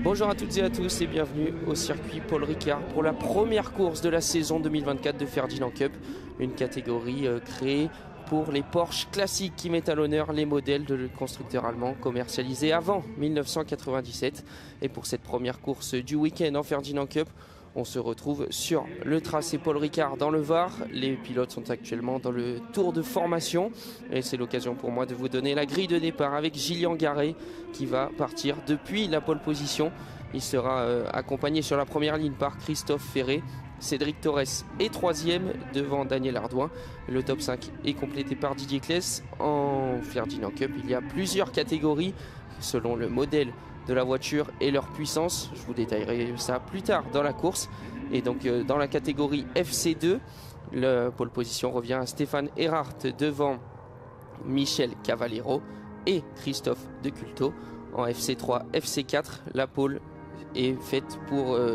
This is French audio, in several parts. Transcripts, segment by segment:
Bonjour à toutes et à tous et bienvenue au circuit Paul Ricard pour la première course de la saison 2024 de Ferdinand Cup, une catégorie créée pour les Porsche classiques qui mettent à l'honneur les modèles de constructeurs allemands commercialisés avant 1997. Et pour cette première course du week-end en Ferdinand Cup, on se retrouve sur le tracé Paul Ricard dans le Var. Les pilotes sont actuellement dans le tour de formation et c'est l'occasion pour moi de vous donner la grille de départ avec Gillian Garet qui va partir depuis la pole position. Il sera accompagné sur la première ligne par Christophe Ferré. Cédric Torres est troisième devant Daniel Ardouin. Le top 5 est complété par Didier Kless. En Ferdinand Cup, il y a plusieurs catégories selon le modèle de la voiture et leur puissance. Je vous détaillerai ça plus tard dans la course. Et donc dans la catégorie FC2, la pole position revient à Stéphane Erhardt devant Michel Cavallero et Christophe Deculto. En FC3, FC4, la pole est faite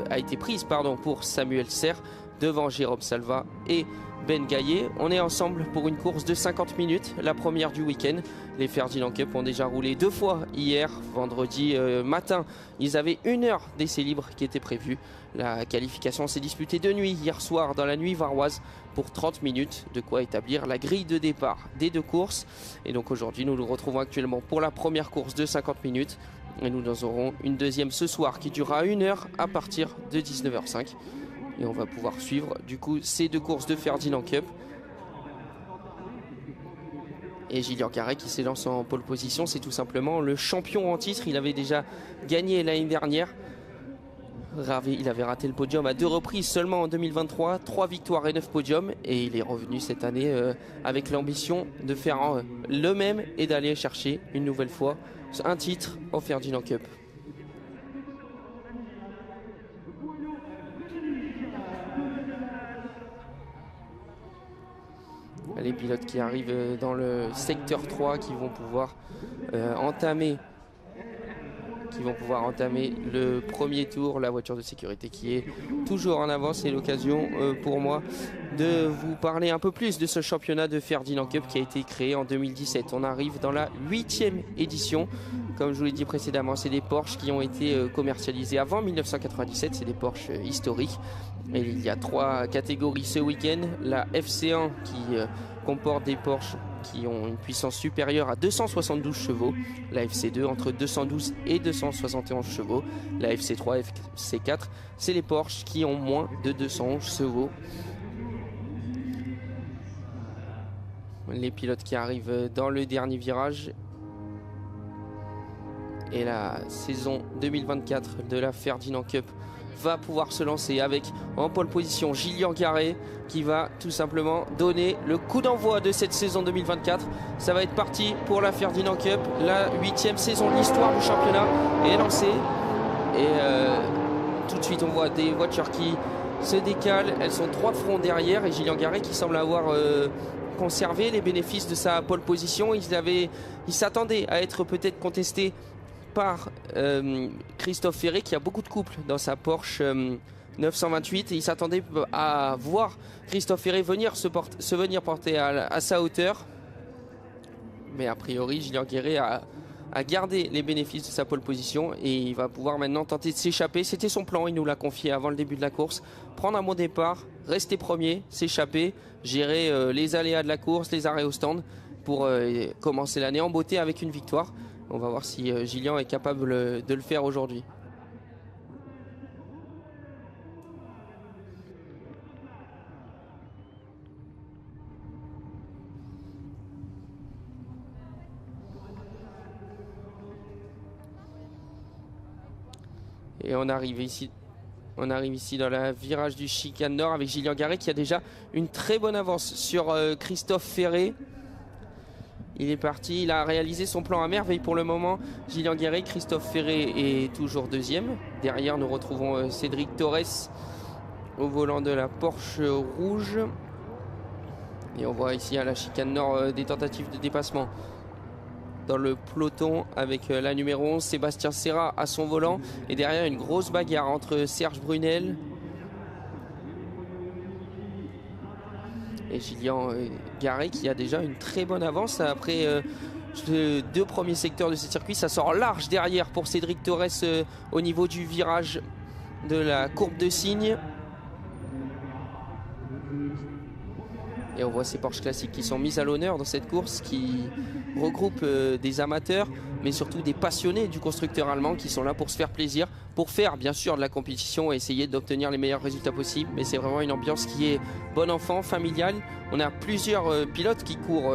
a été prise pour Samuel Serre devant Jérôme Salva et Ben Gaillet. On est ensemble pour une course de 50 minutes, la première du week-end. Les Ferdinand Cup ont déjà roulé 2 fois hier, vendredi matin. Ils avaient 1 heure d'essai libre qui était prévue. La qualification s'est disputée de nuit hier soir dans la nuit varoise pour 30 minutes, de quoi établir la grille de départ des 2 courses. Et donc aujourd'hui, nous nous retrouvons actuellement pour la première course de 50 minutes. Et nous en aurons une deuxième ce soir qui durera 1 heure à partir de 19h05. Et on va pouvoir suivre du coup ces 2 courses de Ferdinand Cup. Et Gillian Garet qui s'élance en pole position, c'est tout simplement le champion en titre. Il avait déjà gagné l'année dernière. Il avait raté le podium à 2 reprises seulement en 2023, 3 victoires et 9 podiums. Et il est revenu cette année avec l'ambition de faire le même et d'aller chercher une nouvelle fois un titre en Ferdinand Cup. Les pilotes qui arrivent dans le secteur 3 qui vont pouvoir entamer le premier tour. La voiture de sécurité qui est toujours en avance. C'est l'occasion pour moi de vous parler un peu plus de ce championnat de Ferdinand Cup qui a été créé en 2017. On arrive dans la 8e édition. Comme je vous l'ai dit précédemment, c'est des Porsche qui ont été commercialisés avant 1997. C'est des Porsche historiques. Et il y a 3 catégories ce week-end. La FC1 qui comporte des Porsche qui ont une puissance supérieure à 272 chevaux. La FC2 entre 212 et 271 chevaux. La FC3, FC4, c'est les Porsche qui ont moins de 211 chevaux. Les pilotes qui arrivent dans le dernier virage. Et la saison 2024 de la Ferdinand Cup va pouvoir se lancer avec en pole position Gillian Garet qui va tout simplement donner le coup d'envoi de cette saison 2024. Ça va être parti pour la Ferdinand Cup. La 8e saison de l'histoire du championnat est lancée. Et tout de suite on voit des voitures qui se décalent. Elles sont 3 fronts derrière et Gillian Garet qui semble avoir conservé les bénéfices de sa pole position. Il s'attendait à être peut-être contesté par Christophe Ferré qui a beaucoup de couples dans sa Porsche 928 et il s'attendait à voir Christophe Ferré venir venir porter à sa hauteur, mais a priori Gillian Garet a gardé les bénéfices de sa pole position et il va pouvoir maintenant tenter de s'échapper. C'était son plan, il nous l'a confié avant le début de la course: prendre un bon départ, rester premier, s'échapper, gérer les aléas de la course, les arrêts au stand pour commencer l'année en beauté avec une victoire. On va voir si Gillian est capable de le faire aujourd'hui. Et on arrive ici dans le virage du chicane nord avec Gillian Garet qui a déjà une très bonne avance sur Christophe Ferré. Il est parti, il a réalisé son plan à merveille pour le moment. Gillian Garet, Christophe Ferré est toujours deuxième. Derrière, nous retrouvons Cédric Torres au volant de la Porsche rouge. Et on voit ici à la chicane nord des tentatives de dépassement dans le peloton avec la numéro 11, Sébastien Serra à son volant. Et derrière, une grosse bagarre entre Serge Brunel et Gillian Garet qui a déjà une très bonne avance après les 2 premiers secteurs de ce circuit. Ça sort large derrière pour Cédric Torres au niveau du virage de la courbe de cygne. Et on voit ces Porsche classiques qui sont mis à l'honneur dans cette course, qui regroupe des amateurs, mais surtout des passionnés du constructeur allemand qui sont là pour se faire plaisir, pour faire bien sûr de la compétition et essayer d'obtenir les meilleurs résultats possibles. Mais c'est vraiment une ambiance qui est bon enfant, familiale. On a plusieurs pilotes qui courent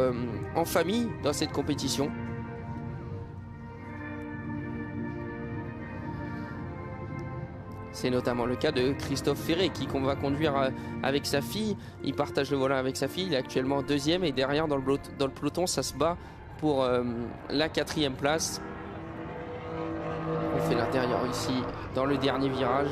en famille dans cette compétition. C'est notamment le cas de Christophe Ferré qui va conduire avec sa fille. Il partage le volant avec sa fille. Il est actuellement 2e et derrière dans le peloton, ça se bat pour la 4e place. On fait l'intérieur ici dans le dernier virage.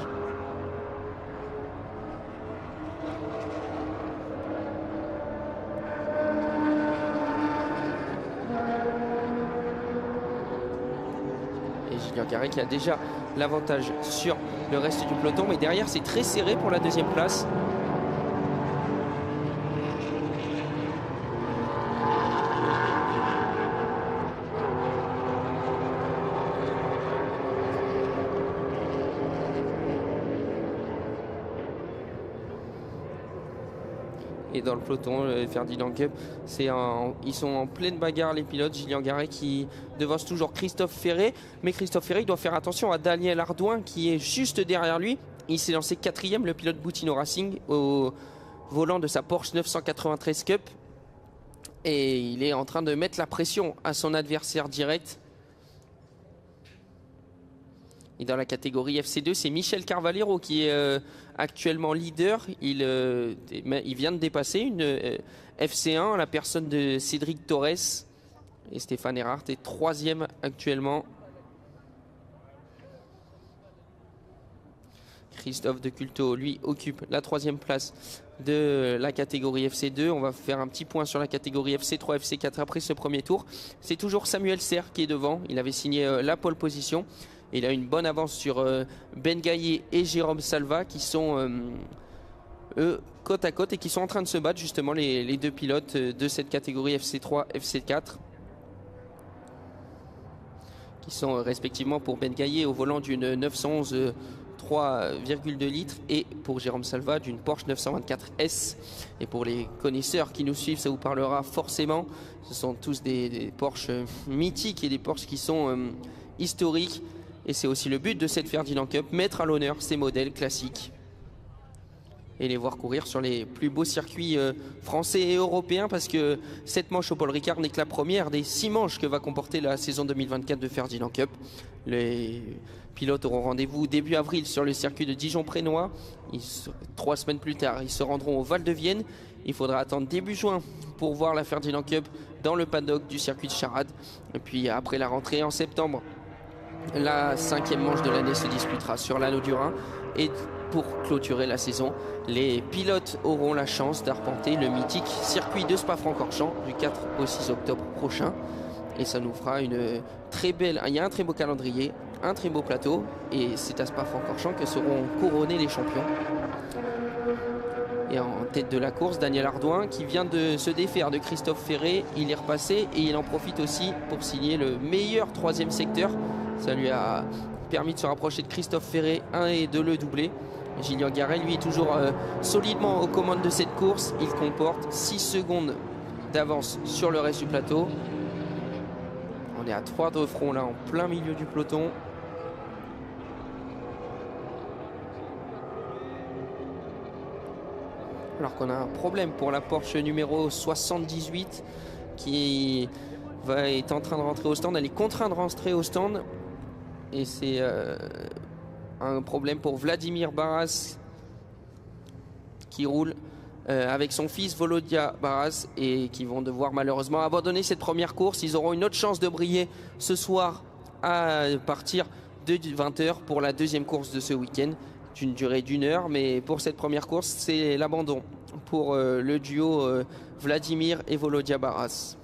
Et Julien Garret qui a déjà l'avantage sur le reste du peloton, mais derrière c'est très serré pour la 2e place. Et dans le peloton, le Ferdinand Cup, ils sont en pleine bagarre les pilotes. Julien Garret qui devance toujours Christophe Ferré. Mais Christophe Ferré il doit faire attention à Daniel Ardouin qui est juste derrière lui. Il s'est lancé 4e, le pilote Boutino Racing, au volant de sa Porsche 993 Cup. Et il est en train de mettre la pression à son adversaire direct. Et dans la catégorie FC2, c'est Michel Carvalero qui est actuellement leader. Il vient de dépasser une FC1, la personne de Cédric Torres. Et Stéphane Erhardt est 3e actuellement. Christophe de Culto, lui, occupe la 3e place de la catégorie FC2. On va faire un petit point sur la catégorie FC3, FC4 après ce premier tour. C'est toujours Samuel Serre qui est devant. Il avait signé la pole position. Il a une bonne avance sur Ben Gaillet et Jérôme Salva qui sont eux côte à côte et qui sont en train de se battre justement les 2 pilotes de cette catégorie FC3, FC4 qui sont respectivement pour Ben Gaillet au volant d'une 911 3,2 litres et pour Jérôme Salva d'une Porsche 924 S. Et pour les connaisseurs qui nous suivent, ça vous parlera forcément. Ce sont tous des Porsche mythiques et des Porsche qui sont historiques. Et c'est aussi le but de cette Ferdinand Cup, mettre à l'honneur ces modèles classiques et les voir courir sur les plus beaux circuits français et européens, parce que cette manche au Paul Ricard n'est que la première des 6 manches que va comporter la saison 2024 de Ferdinand Cup. Les pilotes auront rendez-vous début avril sur le circuit de Dijon-Prénois. 3 semaines plus tard, ils se rendront au Val de Vienne. Il faudra attendre début juin pour voir la Ferdinand Cup dans le paddock du circuit de Charade. Et puis après la rentrée en septembre, la 5e manche de l'année se disputera sur l'Anneau du Rhin. Et pour clôturer la saison, les pilotes auront la chance d'arpenter le mythique circuit de Spa-Francorchamps du 4 au 6 octobre prochain. Et ça nous fera une très belle... Il y a un très beau calendrier, un très beau plateau. Et c'est à Spa-Francorchamps que seront couronnés les champions. Et en tête de la course, Daniel Ardouin qui vient de se défaire de Christophe Ferré. Il est repassé et il en profite aussi pour signer le meilleur 3e secteur. Ça lui a permis de se rapprocher de Christophe Ferré 1 et de le doubler. Julien Garret, lui, est toujours solidement aux commandes de cette course. Il comporte 6 secondes d'avance sur le reste du plateau. On est à 3 de front là, en plein milieu du peloton. Alors qu'on a un problème pour la Porsche numéro 78 qui est en train de rentrer au stand. Elle est contrainte de rentrer au stand. Et c'est un problème pour Vladimir Barras qui roule avec son fils Volodya Barras et qui vont devoir malheureusement abandonner cette première course. Ils auront une autre chance de briller ce soir à partir de 20 h pour la 2e course de ce week-end d'une durée d'1 heure. Mais pour cette première course, c'est l'abandon pour le duo Vladimir et Volodya Barras.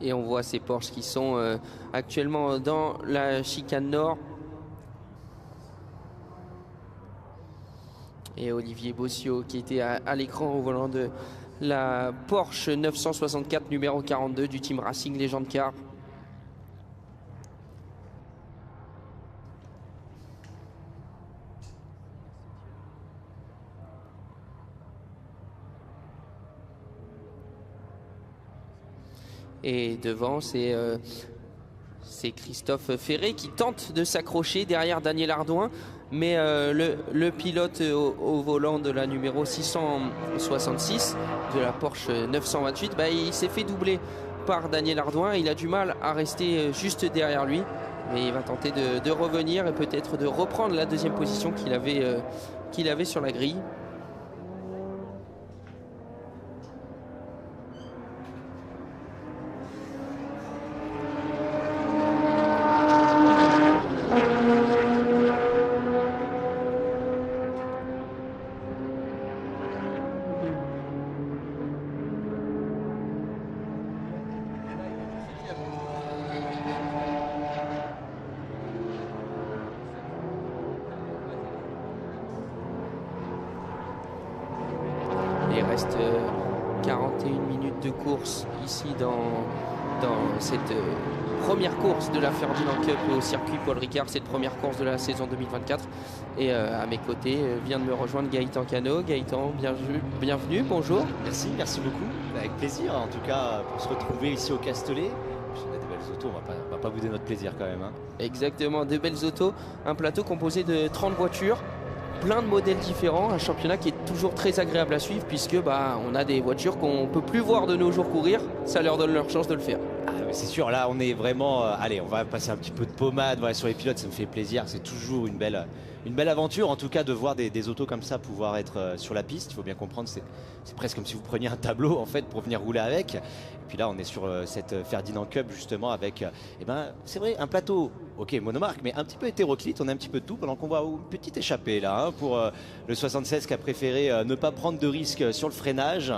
Et on voit ces Porsche qui sont actuellement dans la chicane nord. Et Olivier Bossio qui était à l'écran au volant de la Porsche 964 numéro 42 du team Racing Legend Car. Et devant, c'est Christophe Ferré qui tente de s'accrocher derrière Daniel Ardouin. Mais le pilote au volant de la numéro 666 de la Porsche 928, il s'est fait doubler par Daniel Ardouin. Il a du mal à rester juste derrière lui. Mais il va tenter de revenir et peut-être de reprendre la deuxième position qu'il avait sur la grille. Il reste 41 minutes de course ici dans cette première course de la Ferdinand Cup au circuit Paul Ricard, cette première course de la saison 2024. Et à mes côtés vient de me rejoindre Gaëtan Cano. Gaëtan, bienvenue, bonjour. Merci beaucoup, avec plaisir en tout cas pour se retrouver ici au Castellet. On a des belles autos, on va pas bouder notre plaisir quand même. Exactement, de belles autos, un plateau composé de 30 voitures. Plein de modèles différents, un championnat qui est toujours très agréable à suivre puisque on a des voitures qu'on ne peut plus voir de nos jours courir, ça leur donne leur chance de le faire. Ah, c'est sûr, là on est vraiment, allez, on va passer un petit peu de pommade sur les pilotes, ça me fait plaisir, c'est toujours une belle aventure en tout cas de voir des autos comme ça pouvoir être sur la piste. Il faut bien comprendre, c'est presque comme si vous preniez un tableau en fait pour venir rouler avec. Et puis là on est sur cette Ferdinand Cup justement avec, c'est vrai, un plateau, ok monomarque, mais un petit peu hétéroclite, on a un petit peu de tout pendant qu'on voit une petite échappée là pour le 76 qui a préféré ne pas prendre de risque sur le freinage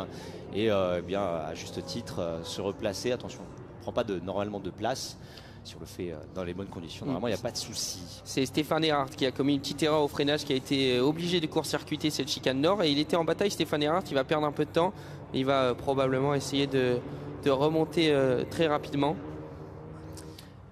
et à juste titre se replacer. Attention, on ne prend pas normalement de place. Si on le fait dans les bonnes conditions, normalement il n'y a pas de souci. C'est Stéphane Erhardt qui a commis une petite erreur au freinage, qui a été obligé de court-circuiter cette chicane nord. Et il était en bataille, Stéphane Erhardt, il va perdre un peu de temps. Il va probablement essayer de remonter très rapidement.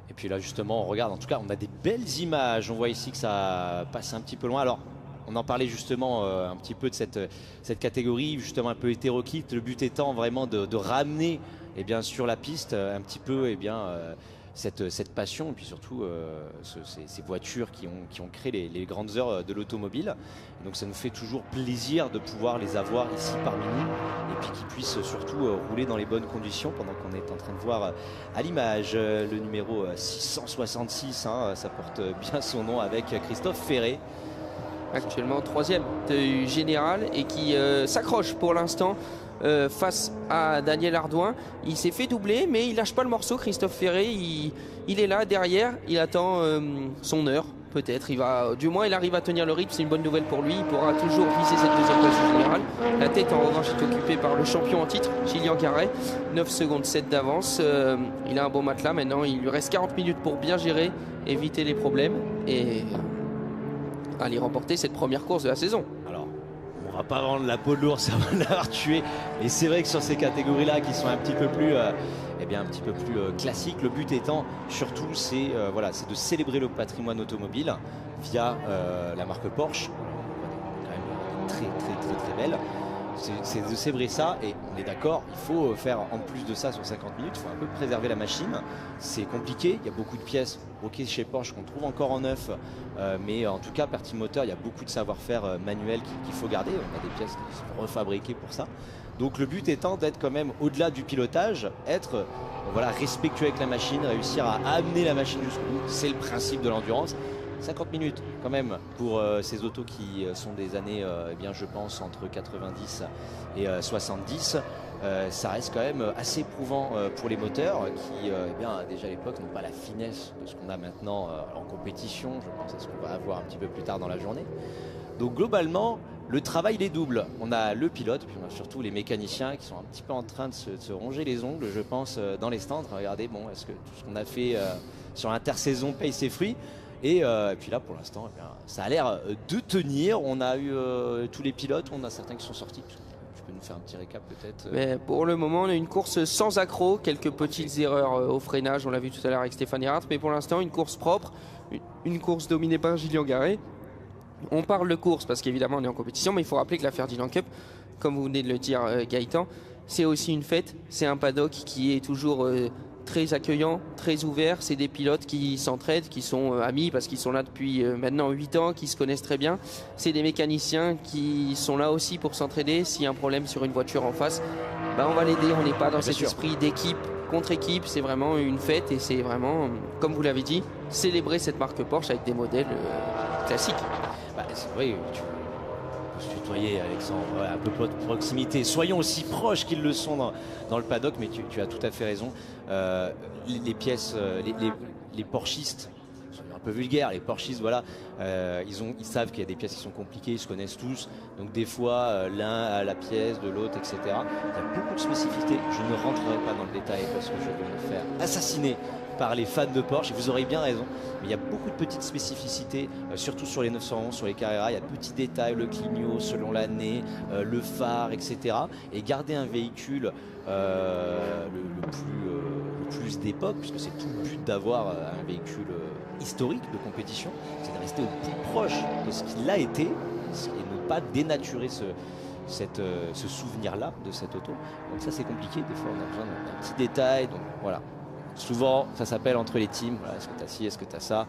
Et puis là justement on regarde, en tout cas on a des belles images. On voit ici que ça passe un petit peu loin. Alors on en parlait justement un petit peu de cette catégorie justement un peu hétéroclite. Le but étant vraiment de ramener sur la piste un petit peu cette passion et puis surtout ces voitures qui ont créé les grandes heures de l'automobile. Donc ça nous fait toujours plaisir de pouvoir les avoir ici parmi nous et puis qu'ils puissent surtout rouler dans les bonnes conditions pendant qu'on est en train de voir à l'image le numéro 666, ça porte bien son nom, avec Christophe Ferré. Actuellement troisième du général et qui s'accroche pour l'instant face à Daniel Ardouin. Il s'est fait doubler mais il lâche pas le morceau. Christophe Ferré, il est là derrière, il attend son heure peut-être. Du moins il arrive à tenir le rythme, c'est une bonne nouvelle pour lui. Il pourra toujours viser cette deuxième place du général. La tête en revanche est occupée par le champion en titre, Gillian Carret, 9 secondes 7 d'avance. Il a un bon matelas maintenant, il lui reste 40 minutes pour bien gérer, éviter les problèmes et aller remporter cette première course de la saison. Alors, on va pas vendre la peau de l'ours avant de l'avoir tué. Et c'est vrai que sur ces catégories-là qui sont un petit peu plus, classiques, le but étant surtout c'est de célébrer le patrimoine automobile via la marque Porsche. Quand même très belle. C'est de célébrer ça et on est d'accord, il faut faire en plus de ça sur 50 minutes, il faut un peu préserver la machine. C'est compliqué, il y a beaucoup de pièces chez Porsche qu'on trouve encore en neuf, mais en tout cas Pertim Moteur, il y a beaucoup de savoir-faire manuel qu'il faut garder. On a des pièces qui sont refabriquées pour ça. Donc le but étant d'être quand même au-delà du pilotage, être respectueux avec la machine, réussir à amener la machine jusqu'au bout, c'est le principe de l'endurance. 50 minutes quand même pour ces autos qui sont des années, je pense, entre 90 et 70. Ça reste quand même assez éprouvant pour les moteurs qui, déjà à l'époque, n'ont pas la finesse de ce qu'on a maintenant en compétition. Je pense à ce qu'on va avoir un petit peu plus tard dans la journée. Donc globalement, le travail il est double. On a le pilote, puis on a surtout les mécaniciens qui sont un petit peu en train de se ronger les ongles, je pense, dans les stands. Regardez, bon, est-ce que tout ce qu'on a fait sur l'intersaison paye ses fruits? Et puis là, pour l'instant, eh bien, ça a l'air de tenir. On a eu tous les pilotes, on a certains qui sont sortis. Tu peux nous faire un petit récap peut-être? Mais pour le moment, on a une course sans accroc, quelques petites erreurs au freinage, on l'a vu tout à l'heure avec Stéphane Hart, mais pour l'instant, une course propre, une course dominée par Gillian Garret. On parle de course parce qu'évidemment, on est en compétition, mais il faut rappeler que la Ferdinand Cup, comme vous venez de le dire, Gaëtan, c'est aussi une fête, c'est un paddock qui est toujours très accueillant, très ouvert. C'est des pilotes qui s'entraident, qui sont amis parce qu'ils sont là depuis maintenant 8 ans, qui se connaissent très bien. C'est des mécaniciens qui sont là aussi pour s'entraider. S'il y a un problème sur une voiture en face, ben on va l'aider. On n'est pas dans cet esprit d'équipe contre équipe. C'est vraiment une fête et c'est vraiment, comme vous l'avez dit, célébrer cette marque Porsche avec des modèles classiques. Bah, oui, tu peux se tutoyer, Alexandre, ouais, un peu de proximité. Soyons aussi proches qu'ils le sont dans le paddock, mais tu as tout à fait raison. Les pièces, les Porschistes, un peu vulgaires, les Porschistes, voilà, ils savent qu'il y a des pièces qui sont compliquées, ils se connaissent tous, donc des fois l'un a la pièce de l'autre, etc. Il y a beaucoup de spécificités. Je ne rentrerai pas dans le détail parce que je vais me faire assassiner par les fans de Porsche, et vous aurez bien raison, mais il y a beaucoup de petites spécificités, surtout sur les 911, sur les Carrera. Il y a de petits détails, le clignot selon l'année, le phare, etc. Et garder un véhicule le plus d'époque, puisque c'est tout le but d'avoir un véhicule historique de compétition, c'est de rester au plus proche de ce qu'il a été et ne pas dénaturer ce souvenir-là de cette auto. Donc ça c'est compliqué, des fois on a besoin d'un petit détail, donc voilà. Souvent, ça s'appelle entre les teams. Voilà, est-ce que tu as ci, est-ce que tu as ça?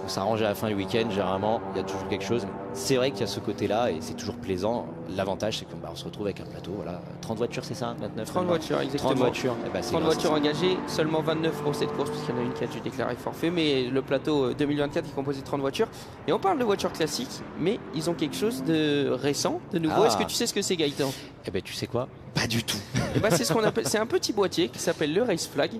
On s'arrange à la fin du week-end, généralement, il y a toujours quelque chose. C'est vrai qu'il y a ce côté-là et c'est toujours plaisant. L'avantage, c'est qu'on se retrouve avec un plateau. Voilà. 30 voitures, c'est ça? 29? 30 voitures, exactement. 30 voitures, eh ben, 30 voitures engagées, seulement 29 pour cette course, puisqu'il y en a une qui a dû déclarer forfait. Mais le plateau 2024 est composé de 30 voitures. Et on parle de voitures classiques, mais ils ont quelque chose de récent, de nouveau. Est-ce que tu sais ce que c'est, Gaëtan? Eh ben, tu sais quoi? Pas du tout. Eh ben, c'est ce qu'on appelle, c'est un petit boîtier qui s'appelle le Race Flag.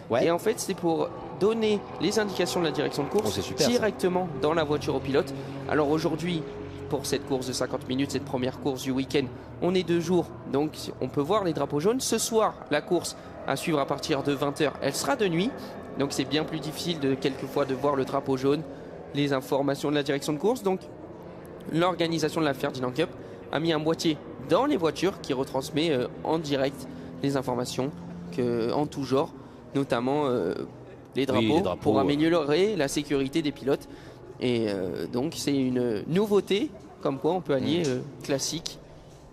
Ouais. Et en fait, c'est pour donner les indications de la direction de course directement dans la voiture au pilote. Alors aujourd'hui, pour cette course de 50 minutes, cette première course du week-end, on est 2 jours, donc on peut voir les drapeaux jaunes. Ce soir, la course à suivre à partir de 20 h, elle sera de nuit, donc c'est bien plus difficile quelquefois de voir le drapeau jaune, les informations de la direction de course. Donc l'organisation de la Ferdinand Cup a mis un boîtier dans les voitures qui retransmet en direct les informations en tout genre, notamment les drapeaux, pour améliorer la sécurité des pilotes. Et donc c'est une nouveauté, comme quoi on peut allier classique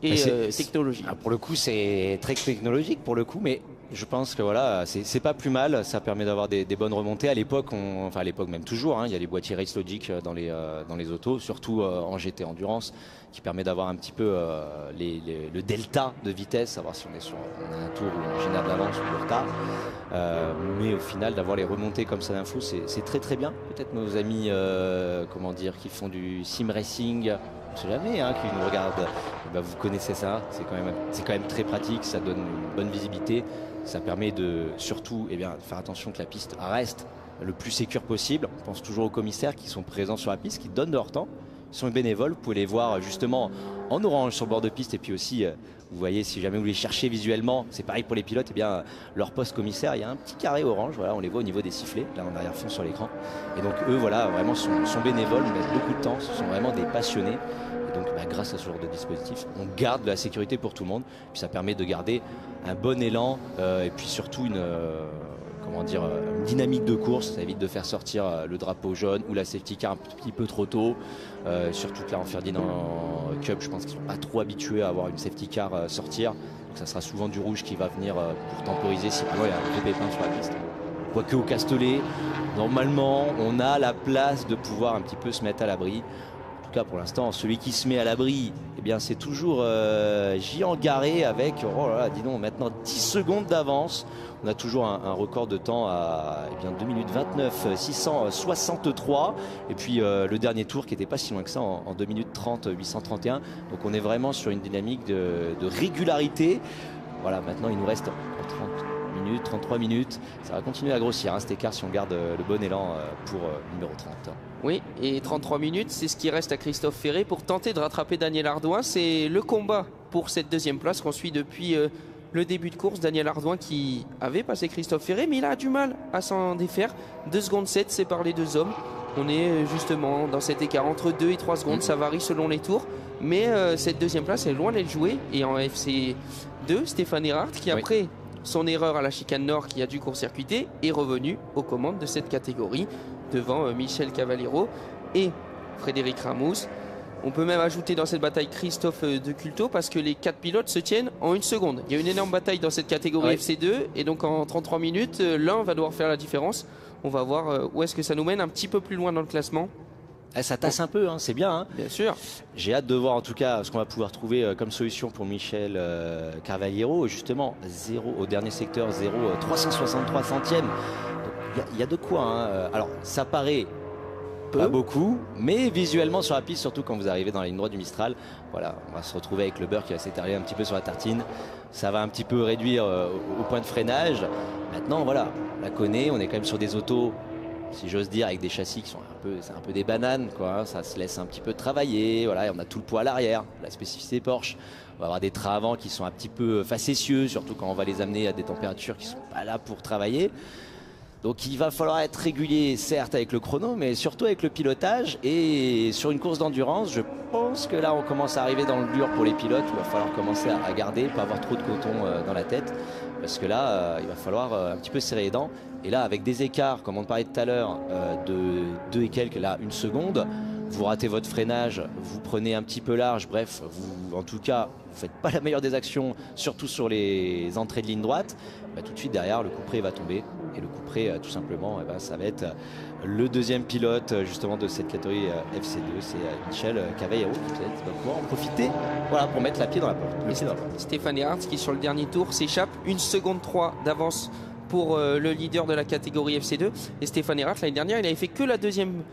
et technologie. Pour le coup, c'est très technologique pour le coup, mais je pense que voilà, c'est pas plus mal. Ça permet d'avoir des bonnes remontées. À l'époque, enfin à l'époque même toujours, hein, il y a les boîtiers Race Logic dans les autos, surtout en GT Endurance, qui permet d'avoir un petit peu le delta de vitesse, savoir si on est sur un tour où on génère de l'avance ou de retard. Mais au final, d'avoir les remontées comme ça d'infos, c'est très très bien. Peut-être nos amis, comment dire, qui font du sim racing, on ne sait jamais, hein, qui nous regardent, ben, vous connaissez ça. C'est quand même très pratique, ça donne une bonne visibilité. Ça permet de surtout faire attention que la piste reste le plus sécure possible. On pense toujours aux commissaires qui sont présents sur la piste, qui donnent de leur temps. Ils sont bénévoles, vous pouvez les voir justement en orange sur le bord de piste. Et puis aussi, vous voyez, si jamais vous les cherchez visuellement, c'est pareil pour les pilotes, eh bien, leur poste commissaire, il y a un petit carré orange, voilà, on les voit au niveau des sifflets, là en arrière-fond sur l'écran. Et donc eux, voilà, vraiment sont bénévoles, ils mettent beaucoup de temps, ce sont vraiment des passionnés. Et donc grâce à ce genre de dispositif, on garde de la sécurité pour tout le monde. Puis ça permet de garder un bon élan et puis surtout une dynamique de course. Ça évite de faire sortir le drapeau jaune ou la safety car un petit peu trop tôt. Surtout que là en Ferdinand Cup, je pense qu'ils ne sont pas trop habitués à avoir une safety car sortir. Donc ça sera souvent du rouge qui va venir pour temporiser si il y a un vrai pépin sur la piste. Quoique au Castellet, normalement, on a la place de pouvoir un petit peu se mettre à l'abri. En tout cas, pour l'instant, celui qui se met à l'abri, eh bien, c'est toujours Gillian Garret avec, oh là là, dis donc, maintenant 10 secondes d'avance. On a toujours un record de temps à 2 minutes 29, 663. Et puis le dernier tour qui n'était pas si loin que ça, en 2 minutes 30, 831. Donc on est vraiment sur une dynamique de régularité. Voilà, maintenant il nous reste 30 minutes, 33 minutes. Ça va continuer à grossir cet écart si on garde le bon élan pour numéro 30. Oui, et 33 minutes, c'est ce qui reste à Christophe Ferré pour tenter de rattraper Daniel Ardouin. C'est le combat pour cette deuxième place qu'on suit depuis le début de course. Daniel Ardouin qui avait passé Christophe Ferré, mais il a du mal à s'en défaire. 2 secondes 7 séparent les deux hommes. On est justement dans cet écart entre 2 et 3 secondes, ça varie selon les tours. Mais cette deuxième place est loin d'être jouée. Et en FC2, Stéphane Erhardt, qui après son erreur à la chicane nord qui a dû court-circuiter, est revenu aux commandes de cette catégorie devant Michel Cavaliero et Frédéric Ramous. On peut même ajouter dans cette bataille Christophe de Culto parce que les 4 pilotes se tiennent en 1 seconde. Il y a une énorme bataille dans cette catégorie FC2 et donc en 33 minutes, l'un va devoir faire la différence. On va voir où est-ce que ça nous mène un petit peu plus loin dans le classement. Ça tasse un peu, hein, c'est bien. Hein. Bien sûr. J'ai hâte de voir en tout cas ce qu'on va pouvoir trouver comme solution pour Michel Cavaliero. Justement, 0 au dernier secteur, 0, 363 centièmes. Il y a de quoi. Hein. Alors, ça paraît pas beaucoup, mais visuellement sur la piste, surtout quand vous arrivez dans la ligne droite du Mistral, voilà, on va se retrouver avec le beurre qui va s'étaler un petit peu sur la tartine. Ça va un petit peu réduire au point de freinage. Maintenant, voilà, on la connaît, on est quand même sur des autos, si j'ose dire, avec des châssis qui sont c'est un peu des bananes, quoi. Ça se laisse un petit peu travailler. Voilà, et on a tout le poids à l'arrière, la spécificité Porsche. On va avoir des trains avant qui sont un petit peu facétieux, surtout quand on va les amener à des températures qui ne sont pas là pour travailler. Donc il va falloir être régulier, certes avec le chrono, mais surtout avec le pilotage. Et sur une course d'endurance, je pense que là on commence à arriver dans le dur pour les pilotes. Il va falloir commencer à garder, pas avoir trop de coton dans la tête. Parce que là, il va falloir un petit peu serrer les dents. Et là, avec des écarts, comme on parlait tout à l'heure, de 2 et quelques, là, 1 seconde, vous ratez votre freinage, vous prenez un petit peu large, bref, vous, en tout cas, vous ne faites pas la meilleure des actions, surtout sur les entrées de ligne droite. Bah, tout de suite derrière, le couperet va tomber. Et le couperet, tout simplement, ça va être le deuxième pilote justement de cette catégorie FC2, c'est Michel Cavaliero qui va pouvoir en profiter, voilà, pour mettre la pied dans la porte. Stéphane Erhardt qui sur le dernier tour s'échappe, 1 seconde 3 d'avance pour le leader de la catégorie FC2. Et Stéphane Erhardt l'année dernière, il avait fait que la deuxième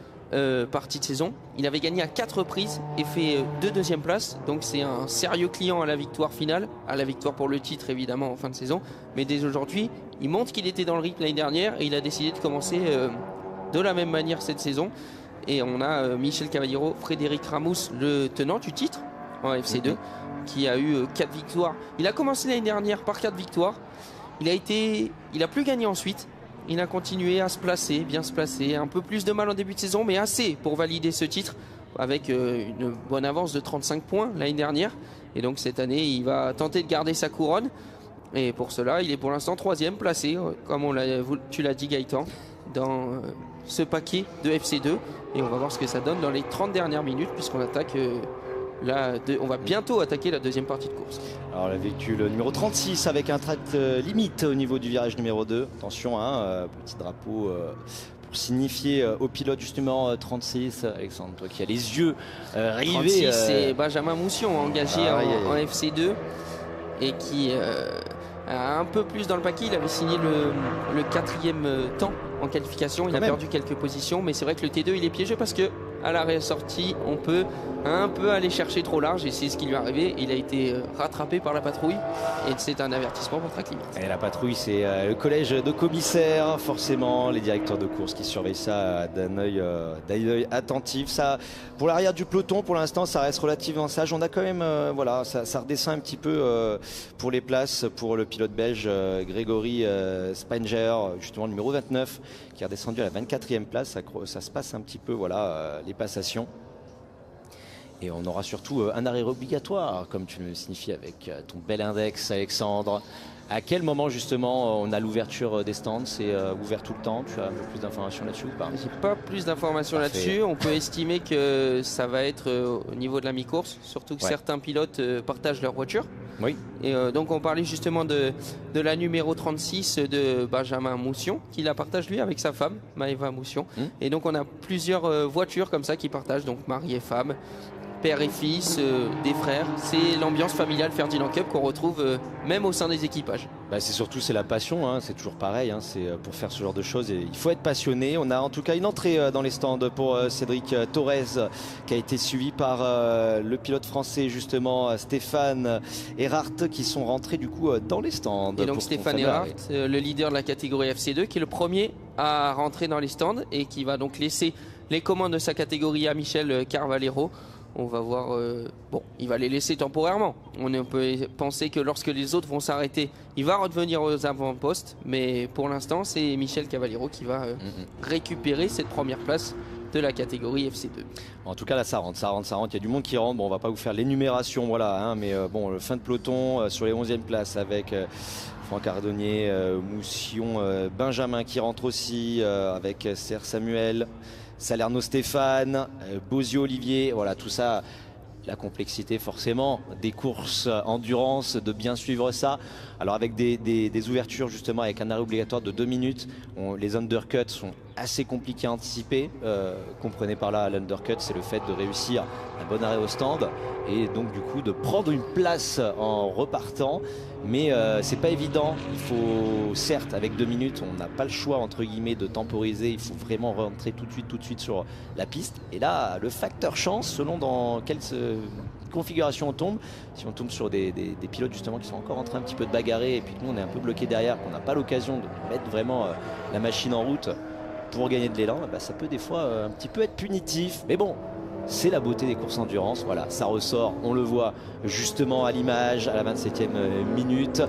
partie de saison. Il avait gagné à 4 reprises et fait 2 deuxièmes places. Donc c'est un sérieux client à la victoire finale, à la victoire pour le titre évidemment en fin de saison. Mais dès aujourd'hui, il montre qu'il était dans le rythme l'année dernière et il a décidé de commencer de la même manière cette saison. Et on a Michel Cavaliero, Frédéric Ramous, le tenant du titre en FC2, qui a eu 4 victoires. Il a commencé l'année dernière par 4 victoires. Il a plus gagné ensuite. Il a continué à se placer, bien se placer. Un peu plus de mal en début de saison, mais assez pour valider ce titre avec une bonne avance de 35 points l'année dernière. Et donc cette année, il va tenter de garder sa couronne. Et pour cela, il est pour l'instant 3e placé, comme tu l'as dit Gaëtan, dans ce paquet de FC2. Et on va voir ce que ça donne dans les 30 dernières minutes, puisqu'on attaque... on va bientôt attaquer la deuxième partie de course. Alors le véhicule numéro 36 avec un tract limite au niveau du virage numéro 2. Attention, petit drapeau pour signifier au pilote justement 36. Alexandre, toi qui as les yeux rivés. 36, c'est Benjamin Moussion engagé en FC2 et qui a un peu plus dans le paquet. Il avait signé le 4e temps en qualification. Il a perdu quelques positions, mais c'est vrai que le T2 il est piégé parce que à la sortie, on peut un peu aller chercher trop large et c'est ce qui lui est arrivé. Il a été rattrapé par la patrouille et c'est un avertissement pour track limit. Et la patrouille, c'est le collège de commissaires, forcément, les directeurs de course qui surveillent ça d'un œil attentif. Ça, pour l'arrière du peloton, pour l'instant, ça reste relativement sage. On a quand même, voilà, ça redescend un petit peu pour les places pour le pilote belge Grégory Spanger, justement le numéro 29, qui est redescendu à la 24e place. Ça se passe un petit peu, voilà, les passations. Et on aura surtout un arrêt obligatoire, comme tu le signifies avec ton bel index, Alexandre. À quel moment justement on a l'ouverture des stands? C'est ouvert tout le temps? Tu as un peu plus d'informations là-dessus ou pas? J'ai pas plus d'informations là-dessus. On peut estimer que ça va être au niveau de la mi-course, surtout que certains pilotes partagent leur voiture. Oui. Et donc on parlait justement de la numéro 36 de Benjamin Moussion, qui la partage lui avec sa femme, Maëva Moussion. Et donc on a plusieurs voitures comme ça qui partagent, donc mari et femme, père et fils, des frères. C'est l'ambiance familiale Ferdinand Cup qu'on retrouve même au sein des équipages. C'est surtout la passion, hein, c'est toujours pareil, hein, c'est pour faire ce genre de choses et il faut être passionné. On a en tout cas une entrée dans les stands pour Cédric Torres qui a été suivi par le pilote français justement Stéphane Erhardt qui sont rentrés du coup dans les stands. Et donc Stéphane Erhardt, le leader de la catégorie FC2 qui est le premier à rentrer dans les stands et qui va donc laisser les commandes de sa catégorie à Michel Carvalero. On va voir, il va les laisser temporairement. On peut penser que lorsque les autres vont s'arrêter, il va revenir aux avant-postes. Mais pour l'instant, c'est Michel Cavaliero qui va récupérer cette première place de la catégorie FC2. En tout cas, là, ça rentre. Il y a du monde qui rentre. Bon, on va pas vous faire l'énumération, voilà, hein, mais le fin de peloton sur les 11e places avec Franck Ardonnier, Moussion, Benjamin qui rentre aussi, avec Serre Samuel, Salerno Stéphane, Bozio Olivier, voilà tout ça, la complexité forcément des courses endurance, de bien suivre ça. Alors avec des ouvertures justement avec un arrêt obligatoire de 2 minutes, les undercuts sont assez compliqués à anticiper. Comprenez par là l'undercut, c'est le fait de réussir un bon arrêt au stand et donc du coup de prendre une place en repartant. Mais c'est pas évident, il faut certes avec 2 minutes on n'a pas le choix entre guillemets de temporiser, il faut vraiment rentrer tout de suite sur la piste. Et là le facteur chance selon dans quelle configuration on tombe, si on tombe sur des pilotes justement qui sont encore en train un petit peu de bagarrer et puis nous on est un peu bloqué derrière, qu'on n'a pas l'occasion de mettre vraiment la machine en route pour gagner de l'élan, ça peut des fois un petit peu être punitif, mais bon, c'est la beauté des courses endurance. Voilà, ça ressort, on le voit justement à l'image à la 27e minute.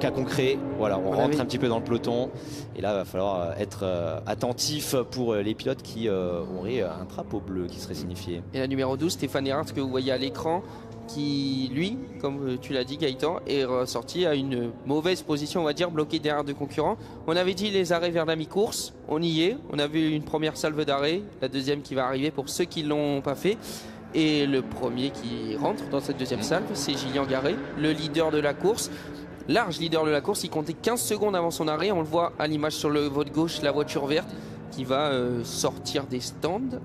Cas concret, voilà, on rentre un petit peu dans le peloton et là il va falloir être attentif pour les pilotes qui auraient un drapeau bleu qui serait signifié. Et la numéro 12, Stéphane Erhardt, que vous voyez à l'écran, qui lui, comme tu l'as dit Gaëtan, est ressorti à une mauvaise position, on va dire, bloqué derrière de concurrents. On avait dit les arrêts vers la mi-course, on y est, on a vu une première salve d'arrêt, la deuxième qui va arriver pour ceux qui ne l'ont pas fait. Et le premier qui rentre dans cette deuxième salve, c'est Gillian Garret, le leader de la course. Large leader de la course, il comptait 15 secondes avant son arrêt. On le voit à l'image sur le vote gauche, la voiture verte qui va sortir des stands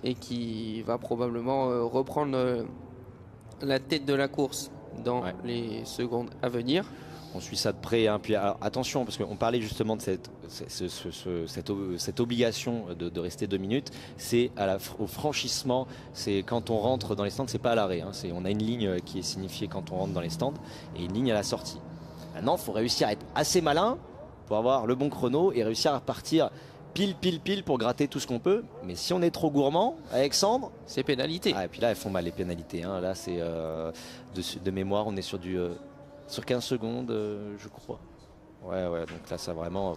et qui va probablement reprendre la tête de la course dans les secondes à venir. On suit ça de près, hein. Puis alors, attention, parce qu'on parlait justement de cette obligation de rester 2 minutes. C'est au franchissement, c'est quand on rentre dans les stands, c'est pas à l'arrêt, hein. On a une ligne qui est signifiée quand on rentre dans les stands et une ligne à la sortie. Maintenant, il faut réussir à être assez malin pour avoir le bon chrono et réussir à repartir pile pour gratter tout ce qu'on peut. Mais si on est trop gourmand, Alexandre, c'est pénalité. Et puis là, elles font mal les pénalités, hein. Là, c'est de mémoire, on est sur 15 secondes, je crois. Ouais, donc là, ça vraiment,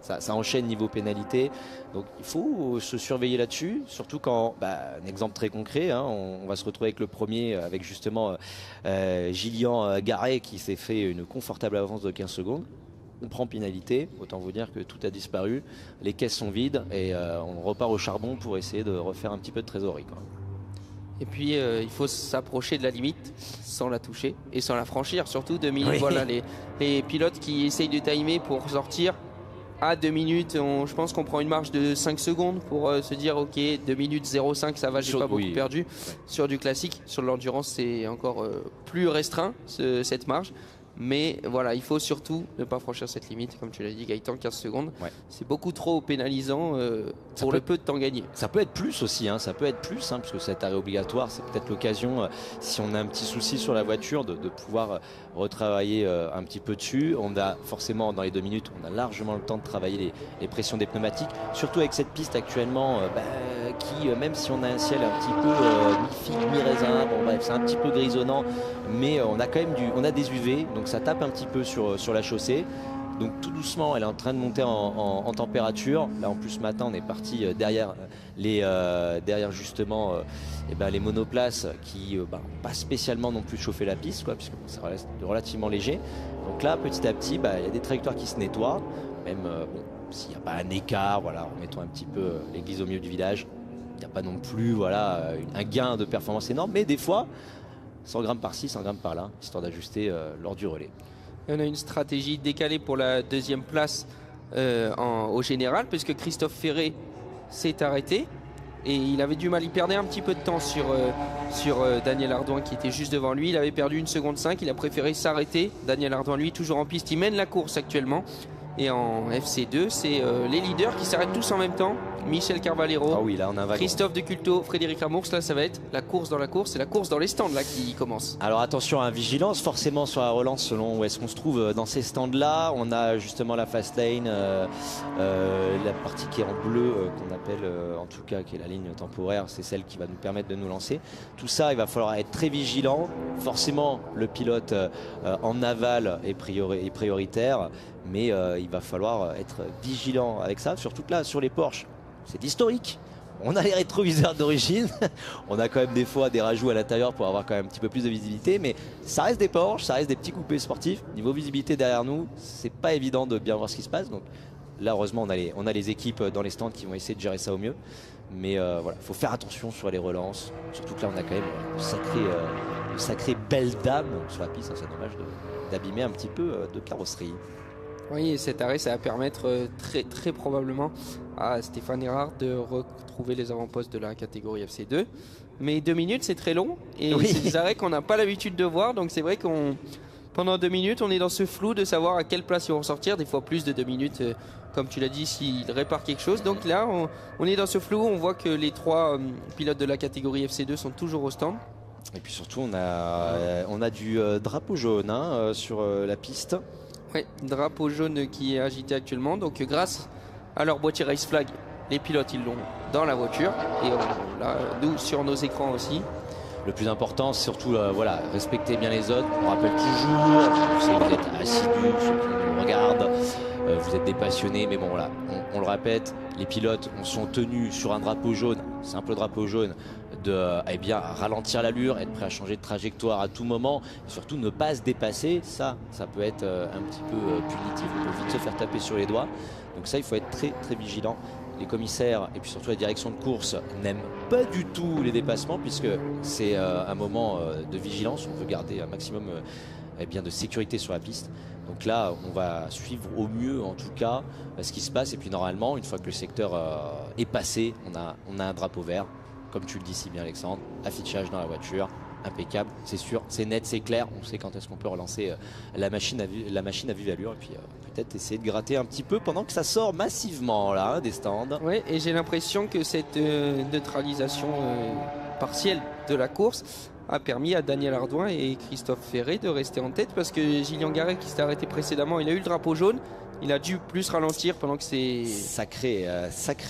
ça enchaîne niveau pénalité. Donc il faut se surveiller là-dessus, surtout quand, un exemple très concret, hein, on va se retrouver avec le premier, avec justement Gillian Garret qui s'est fait une confortable avance de 15 secondes. On prend pénalité, autant vous dire que tout a disparu, les caisses sont vides et on repart au charbon pour essayer de refaire un petit peu de trésorerie, quoi. Et puis il faut s'approcher de la limite sans la toucher et sans la franchir, surtout 2 minutes. Voilà, les pilotes qui essayent de timer pour sortir à 2 minutes, je pense qu'on prend une marge de 5 secondes pour se dire ok, 2 minutes 0,5 ça va, j'ai pas beaucoup perdu. Sur du classique, sur l'endurance c'est encore plus restreint cette marge. Mais voilà, il faut surtout ne pas franchir cette limite, comme tu l'as dit Gaëtan, 15 secondes. C'est beaucoup trop pénalisant pour le peu de temps gagné. Ça peut être plus aussi, hein, parce que cet arrêt obligatoire, c'est peut-être l'occasion, si on a un petit souci sur la voiture, de pouvoir retravailler un petit peu dessus. On a forcément, dans les 2 minutes, on a largement le temps de travailler les pressions des pneumatiques, surtout avec cette piste actuellement qui, même si on a un ciel un petit peu mi-figue, mi-raisin, c'est un petit peu grisonnant, mais on a quand même on a des UV, donc ça tape un petit peu sur la chaussée. Donc tout doucement, elle est en train de monter en température. Là en plus ce matin, on est parti derrière justement les monoplaces qui n'ont pas spécialement non plus chauffé la piste, quoi, puisque c'est relativement léger. Donc là, petit à petit, il y a des trajectoires qui se nettoient. Même s'il n'y a pas un écart, voilà, remettons un petit peu l'église au milieu du village. Il n'y a pas non plus un gain de performance énorme, mais des fois 100 grammes par-ci, 100 grammes par-là, histoire d'ajuster lors du relais. Et on a une stratégie décalée pour la deuxième place au général, puisque Christophe Ferré s'est arrêté. et il avait du mal, il perdait un petit peu de temps sur Daniel Ardouin qui était juste devant lui. Il avait perdu 1 seconde 5, il a préféré s'arrêter. Daniel Ardouin lui toujours en piste, il mène la course actuellement. Et en FC2, c'est les leaders qui s'arrêtent tous en même temps. Michel Carvalero, oui, là, on a un Christophe Deculto, Frédéric Lamours. Là, ça va être la course dans la course. C'est la course dans les stands là qui commence. Alors attention à vigilance, forcément sur la relance selon où est-ce qu'on se trouve dans ces stands-là. On a justement la fast lane, la partie qui est en bleu, qu'on appelle en tout cas qui est la ligne temporaire. C'est celle qui va nous permettre de nous lancer. Tout ça, il va falloir être très vigilant. Forcément, le pilote en aval est prioritaire. Mais il va falloir être vigilant avec ça, surtout que là sur les Porsche, c'est historique. On a les rétroviseurs d'origine, on a quand même des fois des rajouts à l'intérieur pour avoir quand même un petit peu plus de visibilité, mais ça reste des Porsche, ça reste des petits coupés sportifs. Niveau visibilité derrière nous, c'est pas évident de bien voir ce qui se passe. Donc là, heureusement, on a les équipes dans les stands qui vont essayer de gérer ça au mieux. Mais voilà, il faut faire attention sur les relances, surtout que là, on a quand même une sacrée belle dame sur la piste. C'est dommage d'abîmer un petit peu de carrosserie. Oui, et cet arrêt, ça va permettre très probablement à Stéphane Errard de retrouver les avant-postes de la catégorie FC2. Mais 2 minutes, c'est très long. Et oui, c'est des arrêts qu'on n'a pas l'habitude de voir. Donc c'est vrai pendant 2 minutes, on est dans ce flou de savoir à quelle place ils vont sortir. Des fois plus de 2 minutes, comme tu l'as dit, s'ils réparent quelque chose. Donc là, on est dans ce flou. On voit que les 3 pilotes de la catégorie FC2 sont toujours au stand. Et puis surtout, on a du drapeau jaune sur la piste. Oui, drapeau jaune qui est agité actuellement. Donc grâce à leur boîtier race flag, les pilotes ils l'ont dans la voiture. Et là, nous sur nos écrans aussi. Le plus important, c'est surtout voilà, respecter bien les autres. On rappelle toujours, vous savez, vous êtes assidus, ceux qui nous regardent, vous êtes des passionnés, mais bon voilà, on le répète, les pilotes sont tenus sur un drapeau jaune, simple drapeau jaune, de bien ralentir l'allure, être prêt à changer de trajectoire à tout moment, et surtout ne pas se dépasser. Ça peut être un petit peu punitif, on peut vite se faire taper sur les doigts. Donc ça, il faut être très très vigilant. Les commissaires et puis surtout la direction de course n'aiment pas du tout les dépassements, puisque c'est un moment de vigilance. On veut garder un maximum de sécurité sur la piste. Donc là, on va suivre au mieux en tout cas ce qui se passe. Et puis normalement, une fois que le secteur est passé, on a un drapeau vert. Comme tu le dis si bien Alexandre, affichage dans la voiture, impeccable, c'est sûr, c'est net, c'est clair. On sait quand est-ce qu'on peut relancer la machine à vive allure et puis peut-être essayer de gratter un petit peu pendant que ça sort massivement là des stands. Oui, et j'ai l'impression que cette neutralisation partielle de la course a permis à Daniel Ardouin et Christophe Ferré de rester en tête, parce que Gillian Garet qui s'est arrêté précédemment, il a eu le drapeau jaune. Il a dû plus ralentir pendant que c'est... Sacré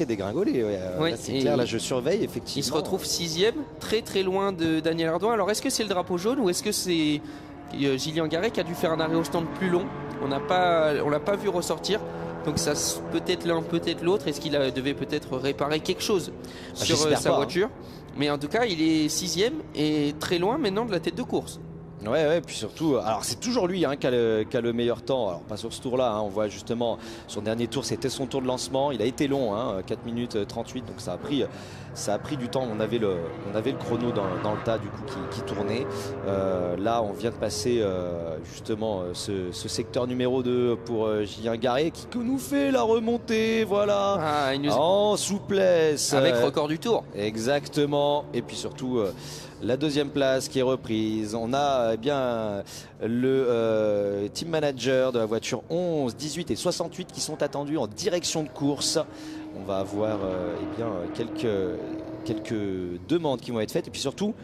dégringolé. Ouais, là, c'est clair, là je surveille effectivement. Il se retrouve 6e, très loin de Daniel Ardouin. Alors est-ce que c'est le drapeau jaune ou est-ce que c'est Gillian Garet qui a dû faire un arrêt au stand plus long? On l'a pas vu ressortir. Donc ça peut-être l'un, peut-être l'autre. Est-ce qu'il devait peut-être réparer quelque chose sur sa voiture? Mais en tout cas, il est 6e et très loin maintenant de la tête de course. Ouais, puis surtout, alors c'est toujours lui qui a le meilleur temps. Alors pas sur ce tour-là, on voit justement son dernier tour, c'était son tour de lancement. Il a été long, 4 minutes 38, donc ça a pris du temps. On avait le chrono dans le tas du coup qui tournait. Là, on vient de passer justement ce secteur numéro 2 pour Gillian Garet qui nous fait la remontée, voilà, en souplesse. Avec record du tour. Exactement, et puis surtout... la deuxième place qui est reprise. On a le team manager de la voiture 11, 18 et 68 qui sont attendus en direction de course. On va avoir quelques demandes qui vont être faites. Et puis surtout,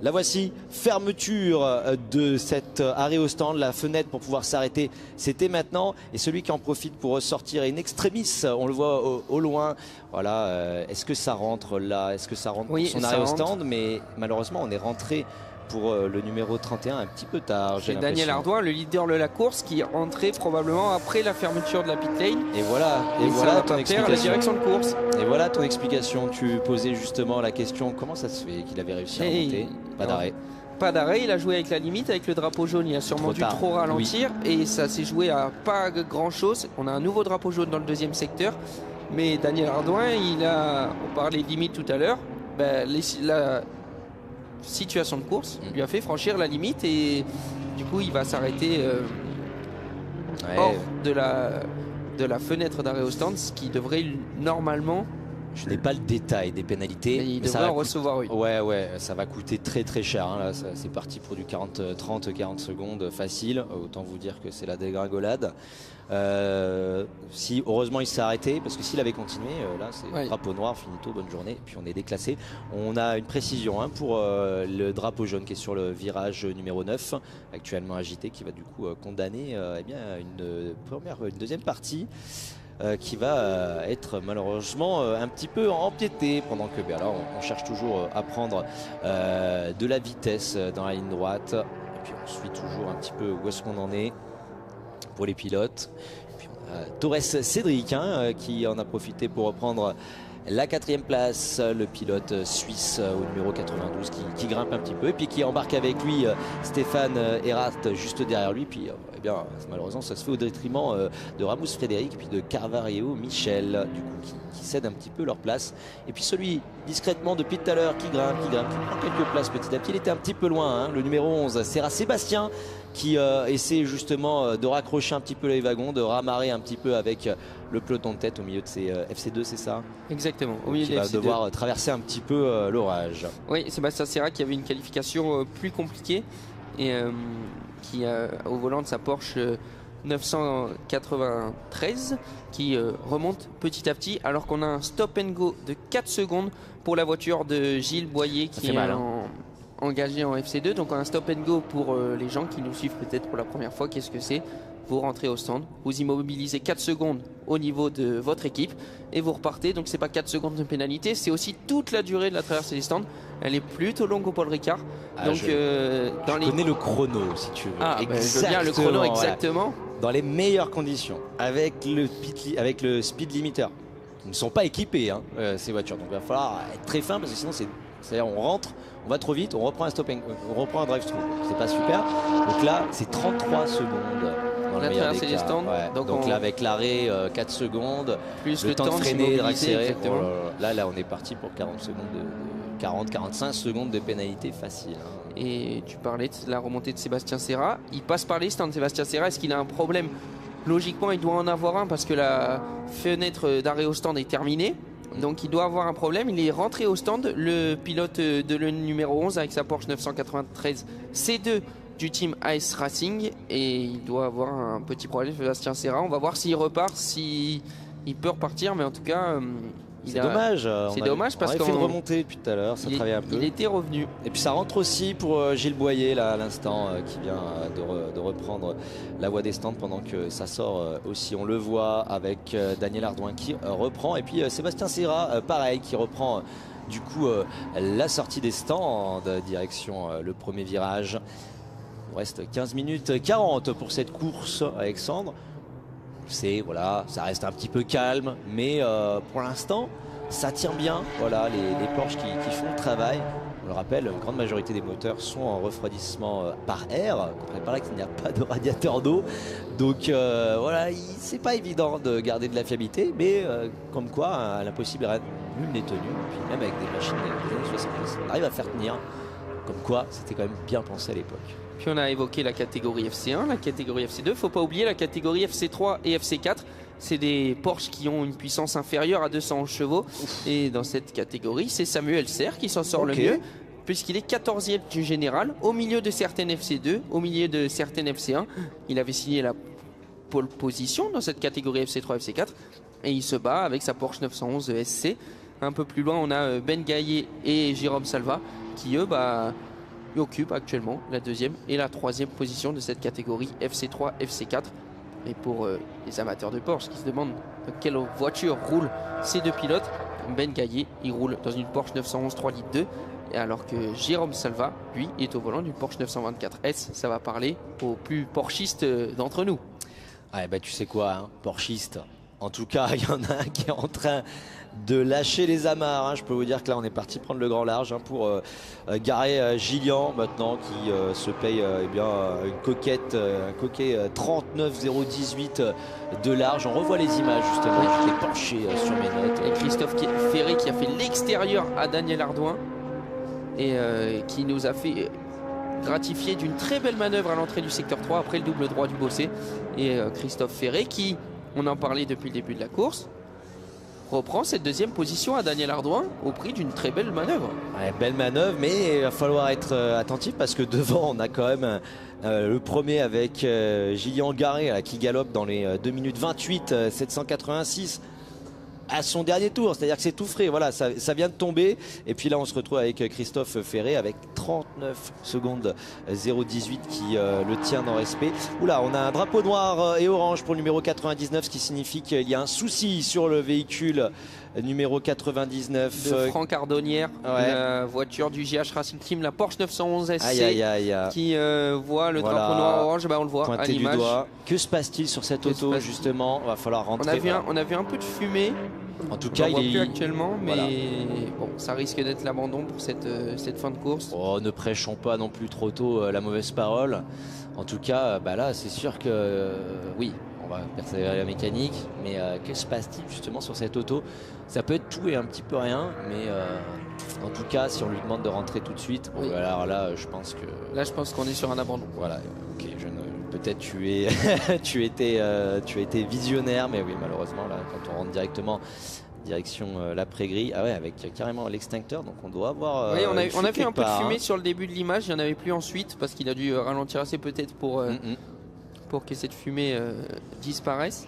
la voici, fermeture de cet arrêt au stand, la fenêtre pour pouvoir s'arrêter, c'était maintenant. Et celui qui en profite pour ressortir in extremis, on le voit au loin. Voilà, est-ce que ça rentre là? Est-ce que ça rentre pour son arrêt au stand? Mais malheureusement, on est rentré pour le numéro 31 un petit peu tard. C'est Daniel Ardouin, le leader de la course, qui est entré probablement après la fermeture de la pit lane. Et voilà ton explication. La direction de course. Et voilà ton explication. Tu posais justement la question, comment ça se fait qu'il avait réussi à remonter? Pas d'arrêt. Pas d'arrêt, il a joué avec la limite, avec le drapeau jaune, il a sûrement dû trop ralentir, et ça s'est joué à pas grand chose. On a un nouveau drapeau jaune dans le deuxième secteur, mais Daniel Ardouin, on parlait de limite tout à l'heure, la situation de course lui a fait franchir la limite, et du coup il va s'arrêter hors de la fenêtre d'arrêt au stand, ce qui devrait normalement Je n'ai pas le détail des pénalités. Il devrait en recevoir une. Ouais, ça va coûter très très cher. Hein, là, c'est parti pour du 30-40 secondes facile. Autant vous dire que c'est la dégringolade. Si heureusement il s'est arrêté, parce que s'il avait continué, là c'est drapeau noir, finito, bonne journée. Et puis on est déclassé. On a une précision pour le drapeau jaune qui est sur le virage numéro 9, actuellement agité, qui va du coup condamner une deuxième partie. Qui va être malheureusement un petit peu empiété pendant que là on cherche toujours à prendre de la vitesse dans la ligne droite, et puis on suit toujours un petit peu où est-ce qu'on en est pour les pilotes. Et puis on a Torres Cédric qui en a profité pour reprendre la 4e place, le pilote suisse au numéro 92 qui grimpe un petit peu, et puis qui embarque avec lui Stéphane Erhardt juste derrière lui. Puis malheureusement ça se fait au détriment de Ramos Frédéric, puis de Carvalho Michel, du coup qui cèdent un petit peu leur place. Et puis celui discrètement depuis tout à l'heure qui grimpe, qui prend quelques places petit à petit. Il était un petit peu loin, le numéro 11, Serra Sébastien, qui essaie justement de raccrocher un petit peu les wagons, de ramarrer un petit peu avec le peloton de tête au milieu de ces FC2, c'est ça? Exactement, au milieu des FC2. Il va devoir traverser un petit peu l'orage. Oui, Sébastien Serra qui avait une qualification plus compliquée et qui au volant de sa Porsche 993 qui remonte petit à petit, alors qu'on a un stop and go de 4 secondes pour la voiture de Gilles Boyer qui est engagé en FC2. Donc un stop and go pour les gens qui nous suivent peut-être pour la première fois. Qu'est-ce que c'est? Vous rentrez au stand, vous immobilisez 4 secondes au niveau de votre équipe et vous repartez. Donc c'est pas 4 secondes de pénalité, c'est aussi toute la durée de la traversée des stands. Elle est plutôt longue au Paul Ricard. Donc je connais le chrono si tu veux. Je veux bien le chrono exactement. Dans les meilleures conditions, avec le speed limiter. Ils ne sont pas équipés ces voitures. Donc il va falloir être très fin, parce que sinon c'est-à-dire on rentre, on va trop vite, on reprend un drive-through. C'est pas super. Donc là c'est 33 secondes. La traversée des stands. Donc là avec l'arrêt 4 secondes, plus le temps de freiner, de accélérer. Là on est parti pour 40-45 secondes de pénalité facile. Et tu parlais de la remontée de Sébastien Serra. Il passe par les stands, Sébastien Serra. Est-ce qu'il a un problème? Logiquement il doit en avoir un, parce que la fenêtre d'arrêt au stand est terminée. Donc il doit avoir un problème. Il est rentré au stand, le pilote de le numéro 11 avec sa Porsche 993 C2 du team AS Racing, et il doit avoir un petit problème, Sébastien Serra. On va voir s'il repart, s'il peut repartir, mais en tout cas c'est dommage. C'est dommage parce qu'on a fait une remontée depuis tout à l'heure, ça travaillait un peu. Il était revenu. Et puis ça rentre aussi pour Gilles Boyer là à l'instant, qui vient de reprendre la voie des stands pendant que ça sort aussi. On le voit avec Daniel Ardouin qui reprend, et puis Sébastien Serra pareil, qui reprend du coup la sortie des stands direction le premier virage. Il reste 15 minutes 40 pour cette course, Alexandre. Ça reste un petit peu calme, mais pour l'instant ça tient bien. Voilà, les Porsche qui font le travail. On le rappelle, une grande majorité des moteurs sont en refroidissement par air. On par là qu'il n'y a pas de radiateur d'eau. Donc c'est pas évident de garder de la fiabilité, mais comme quoi l'impossible nul n'est tenu. Puis même avec des machines des années 70, on arrive à faire tenir. Comme quoi c'était quand même bien pensé à l'époque. Puis on a évoqué la catégorie FC1, la catégorie FC2. Faut pas oublier la catégorie FC3 et FC4. C'est des Porsche qui ont une puissance inférieure à 211 chevaux. Et dans cette catégorie, c'est Samuel Serre qui s'en sort le mieux, puisqu'il est 14e du général, au milieu de certaines FC2, au milieu de certaines FC1. Il avait signé la pole position dans cette catégorie FC3 FC4. Et il se bat avec sa Porsche 911 SC. Un peu plus loin, on a Ben Gaillet et Jérôme Salva qui, eux, occupent actuellement la 2e et la 3e position de cette catégorie FC3, FC4. Et pour les amateurs de Porsche qui se demandent dans quelle voiture roulent ces deux pilotes, Ben Gaillet, il roule dans une Porsche 911 3 litres 2, alors que Jérôme Salva, lui, est au volant d'une Porsche 924 S. Ça va parler aux plus porchistes d'entre nous. Tu sais quoi, porchiste. En tout cas, il y en a un qui est en train de lâcher les amarres. Je peux vous dire que là, on est parti prendre le grand large pour garer Gillian maintenant, qui se paye une coquette, un coquet 39,018 de large. On revoit les images justement. Je l'ai penché sur mes notes. Et Christophe Ferré qui a fait l'extérieur à Daniel Ardouin et qui nous a fait gratifier d'une très belle manœuvre à l'entrée du secteur 3 après le double droit du Bossé. Et Christophe Ferré qui, on en parlait depuis le début de la course, reprend cette deuxième position à Daniel Hardouin au prix d'une très belle manœuvre. Ouais, belle manœuvre, mais il va falloir être attentif parce que devant on a quand même le premier avec Gillian Garret qui galope dans les 2 minutes 28 786 à son dernier tour, c'est-à-dire que c'est tout frais, voilà, ça vient de tomber. Et puis là on se retrouve avec Christophe Ferré avec 39 secondes 0,18 qui le tient dans respect. Oula, on a un drapeau noir et orange pour le numéro 99, ce qui signifie qu'il y a un souci sur le véhicule numéro 99 de Franck Ardonnière, la voiture du GH Racing Team, la Porsche 911 SC, qui voit le drapeau noir orange. On le voit à l'image. Que se passe-t-il sur cette auto justement? Va falloir rentrer. On a vu un peu de fumée. En tout cas, il est plus actuellement, mais bon, ça risque d'être l'abandon pour cette fin de course. Oh, ne prêchons pas non plus trop tôt la mauvaise parole. En tout cas, là, c'est sûr que oui, on va persévérer la mécanique, mais que se passe-t-il justement sur cette auto? Ça peut être tout et un petit peu rien, mais en tout cas, si on lui demande de rentrer tout de suite, alors là, je pense que... Là, je pense qu'on est sur un abandon. Voilà, ok, peut-être tu as été visionnaire, mais oui, malheureusement, là, quand on rentre directement direction l'après-grille, avec carrément l'extincteur, donc on doit avoir... Oui, on a vu un peu de fumée sur le début de l'image, il n'y en avait plus ensuite, parce qu'il a dû ralentir assez peut-être pour que cette fumée disparaisse.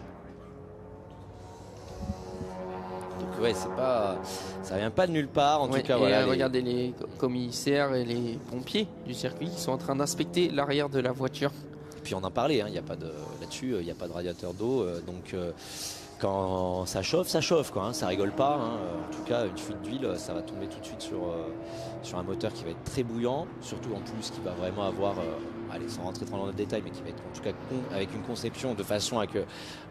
Donc ouais, ça vient pas de nulle part, en tout cas. Voilà, regardez les commissaires et les pompiers du circuit qui sont en train d'inspecter l'arrière de la voiture. Et puis on en parlait, il n'y a pas de là-dessus, il n'y a pas de radiateur d'eau, donc quand ça chauffe quoi, ça rigole pas. En tout cas, une fuite d'huile, ça va tomber tout de suite sur un moteur qui va être très bouillant, surtout en plus qui va vraiment avoir, sans rentrer trop dans le détail, mais qui va être en tout cas avec une conception de façon à que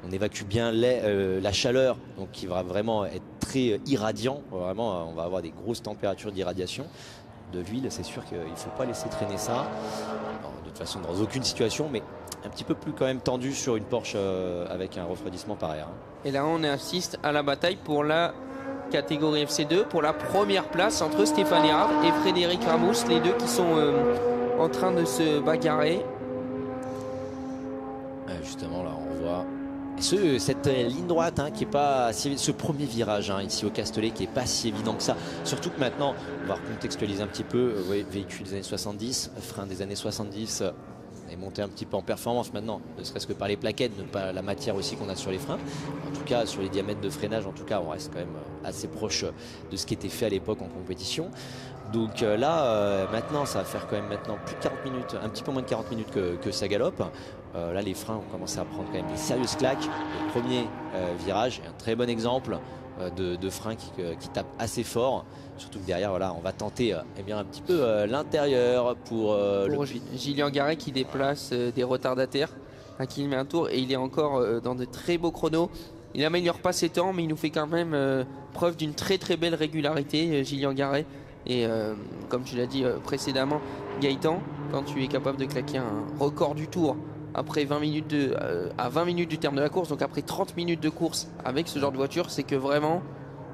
on évacue bien la chaleur, donc qui va vraiment être très irradiant. Vraiment, on va avoir des grosses températures d'irradiation de l'huile. C'est sûr qu'il ne faut pas laisser traîner ça. Alors, de toute façon, dans aucune situation, mais un petit peu plus quand même tendu sur une Porsche avec un refroidissement pareil. Et là, on assiste à la bataille pour la catégorie FC2, pour la première place entre Stéphane Erard et Frédéric Ramous, les deux qui sont en train de se bagarrer. Justement, là, on voit cette ligne droite qui est pas ce premier virage ici au Castellet qui est pas si évident que ça, surtout que maintenant on va recontextualiser un petit peu. Véhicule des années 70, frein des années 70 est monté un petit peu en performance maintenant, ne serait-ce que par les plaquettes, ne pas la matière aussi qu'on a sur les freins. En tout cas, sur les diamètres de freinage, en tout cas, on reste quand même assez proche de ce qui était fait à l'époque en compétition. Donc là, maintenant, ça va faire quand même maintenant plus de 40 minutes, un petit peu moins de 40 minutes que ça galope. Là, les freins ont commencé à prendre quand même des sérieuses claques. Le premier virage est un très bon exemple de frein qui tape assez fort. Surtout que derrière, voilà, on va tenter un petit peu l'intérieur pour Gillian Garret qui déplace des retardataires, qui met un tour et il est encore dans de très beaux chronos. Il n'améliore pas ses temps, mais il nous fait quand même preuve d'une très très belle régularité, Gillian Garret. Et comme tu l'as dit précédemment, Gaëtan, quand tu es capable de claquer un record du tour après 20 minutes à 20 minutes du terme de la course, donc après 30 minutes de course avec ce genre de voiture, c'est que vraiment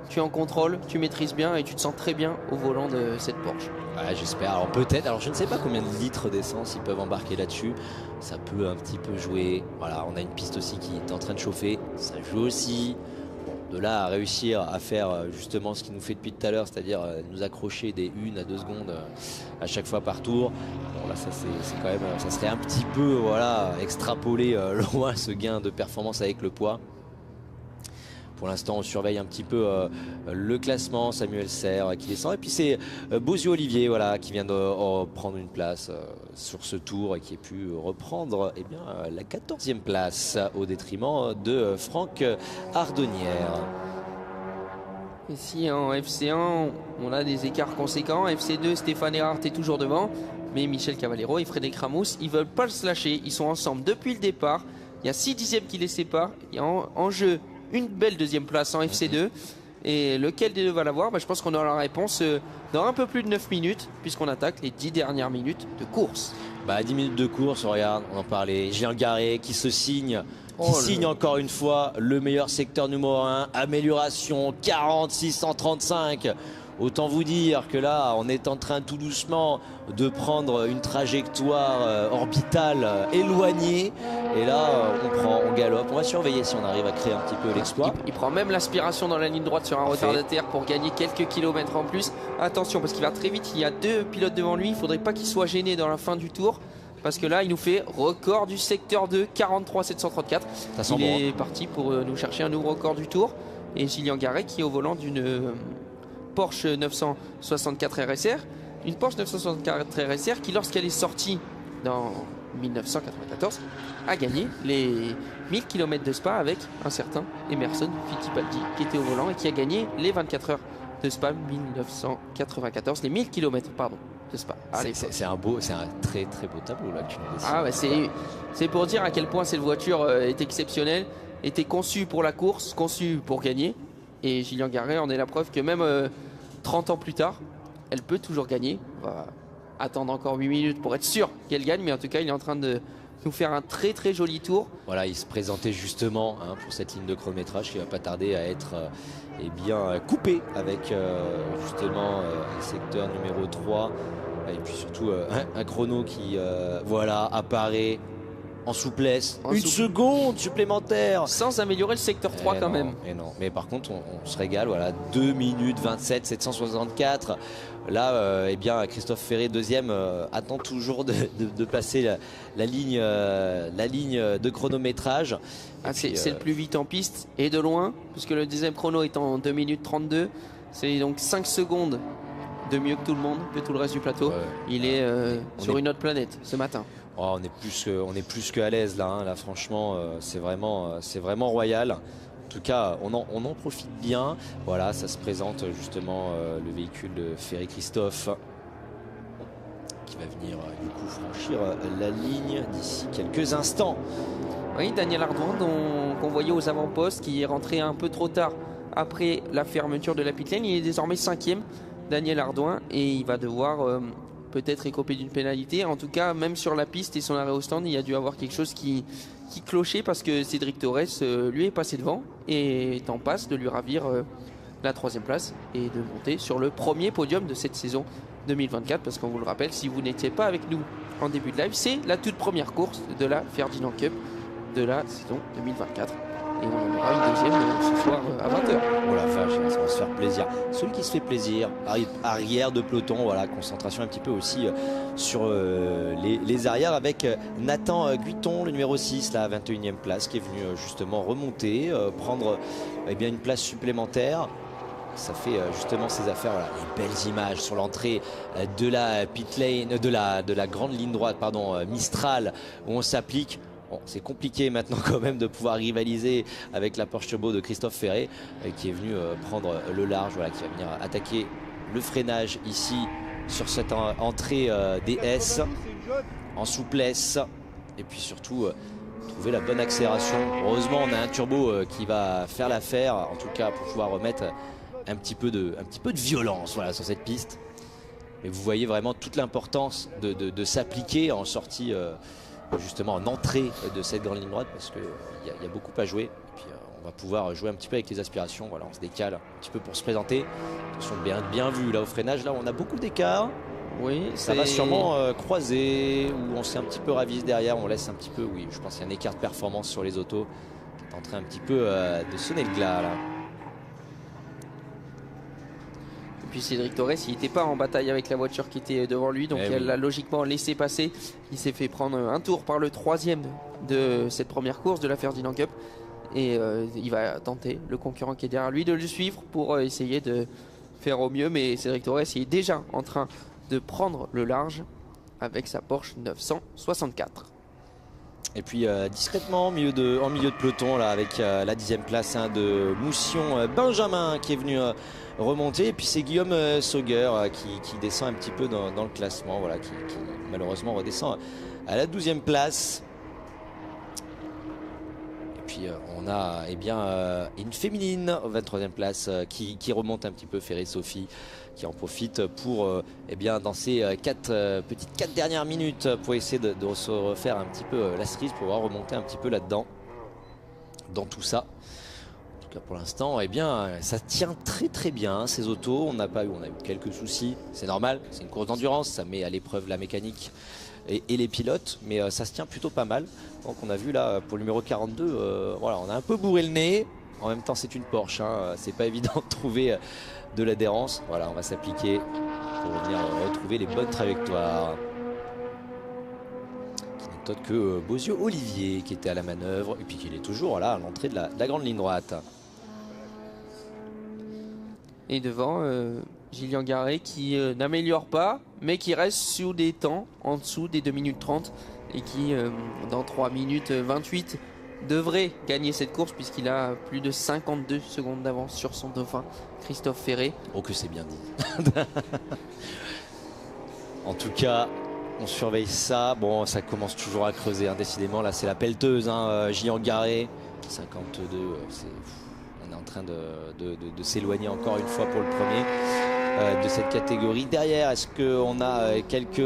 tu es en contrôle, tu maîtrises bien et tu te sens très bien au volant de cette Porsche. J'espère. Alors peut-être, je ne sais pas combien de litres d'essence ils peuvent embarquer là-dessus. Ça peut un petit peu jouer. Voilà, on a une piste aussi qui est en train de chauffer. Ça joue aussi. De là à réussir à faire justement ce qu'il nous fait depuis tout à l'heure, c'est-à-dire nous accrocher des 1 à 2 secondes à chaque fois par tour. Bon là, ça c'est quand même, ça serait un petit peu extrapoler loin ce gain de performance avec le poids. Pour l'instant, on surveille un petit peu le classement. Samuel Serre qui descend. Et puis c'est Bozio-Olivier qui vient de prendre une place sur ce tour et qui a pu reprendre la 14e place au détriment de Franck Ardonnière. Ici en FC1, on a des écarts conséquents. FC2, Stéphane Erard est toujours devant. Mais Michel Cavallero et Frédéric Ramous, ils ne veulent pas se lâcher. Ils sont ensemble depuis le départ. Il y a 6 dixièmes qui les séparent. Il y a en jeu une belle deuxième place en FC2. Et lequel des deux va l'avoir? Je pense qu'on aura la réponse dans un peu plus de 9 minutes, puisqu'on attaque les 10 dernières minutes de course. 10 minutes de course, regarde, on en parlait. Gillian Garret qui se signe. Signe encore une fois le meilleur secteur numéro 1. Amélioration 4635. Autant vous dire que là, on est en train tout doucement de prendre une trajectoire orbitale éloignée. Et là, on galope. On va surveiller si on arrive à créer un petit peu l'exploit. Il prend même l'aspiration dans la ligne droite sur un retardataire pour gagner quelques kilomètres en plus. Attention parce qu'il va très vite, il y a 2 pilotes devant lui. Il ne faudrait pas qu'il soit gêné dans la fin du tour. Parce que là, il nous fait record du secteur 2, 43,734. Il est parti pour nous chercher un nouveau record du tour. Et Gillian Garet qui est au volant d'une Porsche 964 RSR. Une Porsche 964 RSR qui, lorsqu'elle est sortie dans 1994, a gagné les 1000 km de Spa avec un certain Emerson Fittipaldi qui était au volant et qui a gagné les 24 heures de Spa 1994, les 1000 km pardon de Spa. C'est un très très beau tableau là que tu nous dessines. Ah ouais, c'est pour dire à quel point cette voiture est exceptionnelle, était conçue pour la course, conçue pour gagner. Et Gillian Garet en est la preuve que même 30 ans plus tard, elle peut toujours gagner. On va attendre encore 8 minutes pour être sûr qu'elle gagne, mais en tout cas il est en train de nous faire un très très joli tour. Voilà, il se présentait justement pour cette ligne de chronométrage qui va pas tarder à être coupé avec justement le secteur numéro 3 et puis surtout un chrono qui apparaît en souplesse, une seconde supplémentaire sans améliorer le secteur 3 quand même. Mais par contre on se régale, voilà, 2 minutes 27 764. Là Christophe Ferré deuxième attend toujours de passer la ligne de chronométrage. C'est le plus vite en piste et de loin, puisque le deuxième chrono est en 2 minutes 32. C'est donc 5 secondes de mieux que tout le monde, que tout le reste du plateau. Ouais. Il est sur une autre planète ce matin. Oh, on est plus qu'à l'aise là, là franchement c'est vraiment royal. En tout cas on en profite bien. Voilà, ça se présente justement le véhicule de Ferré Christophe qui va venir du coup franchir la ligne d'ici quelques instants. Oui, Daniel Ardouin qu'on voyait aux avant-postes, qui est rentré un peu trop tard après la fermeture de la pit lane. Il est désormais 5e, Daniel Ardouin, et il va devoir peut-être écoper d'une pénalité. En tout cas, même sur la piste et son arrêt au stand, il y a dû avoir quelque chose qui clochait, parce que Cédric Torres lui est passé devant et est en passe de lui ravir la 3e place et de monter sur le premier podium de cette saison 2024. Parce qu'on vous le rappelle, si vous n'étiez pas avec nous en début de live, c'est la toute première course de la Ferdinand Cup de la saison 2024. Et on en aura une deuxième ce soir à 20h. Oh la vache, ça va se faire plaisir. Celui qui se fait plaisir, arrière de peloton, voilà, concentration un petit peu aussi sur les arrières avec Nathan Guiton, le numéro 6, la 21e place, qui est venu justement remonter, prendre une place supplémentaire. Ça fait justement ses affaires, voilà, les belles images sur l'entrée de la pit lane, de la grande ligne droite, Mistral, où on s'applique. Bon, c'est compliqué maintenant quand même de pouvoir rivaliser avec la Porsche Turbo de Christophe Ferré qui est venu prendre le large, voilà, qui va venir attaquer le freinage ici sur cette entrée DS en souplesse et puis surtout trouver la bonne accélération. Heureusement on a un turbo qui va faire l'affaire, en tout cas pour pouvoir remettre un petit peu de violence, voilà, sur cette piste. Mais vous voyez vraiment toute l'importance de s'appliquer en sortie justement en entrée de cette grande ligne droite, parce qu'il y a beaucoup à jouer. Et puis on va pouvoir jouer un petit peu avec les aspirations. Voilà, on se décale un petit peu pour se présenter. Attention, bien vu là au freinage, là on a beaucoup d'écart. Oui, ça va sûrement croiser, ou on s'est un petit peu ravise derrière, on laisse un petit peu, oui, je pense qu'il y a un écart de performance sur les autos qui est en train un petit peu de sonner le glas là. Puis Cédric Torres, il n'était pas en bataille avec la voiture qui était devant lui, donc elle l'a logiquement laissé passer. Il s'est fait prendre un tour par le 3e de cette première course de la Ferdinand Cup, et il va tenter, le concurrent qui est derrière lui, de le suivre pour essayer de faire au mieux. Mais Cédric Torres est déjà en train de prendre le large avec sa Porsche 964. Et puis discrètement en milieu de peloton là, avec la 10e place de Moussion Benjamin qui est venu remonter, et puis c'est Guillaume Sauger qui descend un petit peu dans le classement, voilà, qui malheureusement redescend à la 12e place. Et puis on a une féminine aux 23e place qui remonte un petit peu, Ferré Sophie, qui en profite pour dans ces 4 dernières minutes pour essayer de se refaire un petit peu la cerise, pour pouvoir remonter un petit peu là-dedans, dans tout ça. En tout tout cas pour l'instant, eh bien, ça tient très très bien ces autos. On a eu quelques soucis, c'est normal, c'est une course d'endurance, ça met à l'épreuve la mécanique et les pilotes, mais ça se tient plutôt pas mal. Donc on a vu là pour le numéro 42, voilà, on a un peu bourré le nez. En même temps, c'est une Porsche, hein, c'est pas évident de trouver de l'adhérence. Voilà, on va s'appliquer pour venir retrouver les bonnes trajectoires. Qui n'est autre que Bozio Olivier qui était à la manœuvre et puis qu'il est toujours là à l'entrée de la grande ligne droite. Et devant, Gillian Garay qui n'améliore pas, mais qui reste sous des temps en dessous des 2 minutes 30 et qui, dans 3 minutes 28, devrait gagner cette course puisqu'il a plus de 52 secondes d'avance sur son dauphin, Christophe Ferré. Oh que c'est bien dit. En tout cas, on surveille ça. Bon, ça commence toujours à creuser, hein, décidément. Là, c'est la pelleteuse, hein, Gillian Garay, 52. On est en train de s'éloigner encore une fois pour le premier de cette catégorie. Derrière, est-ce qu'on a quelques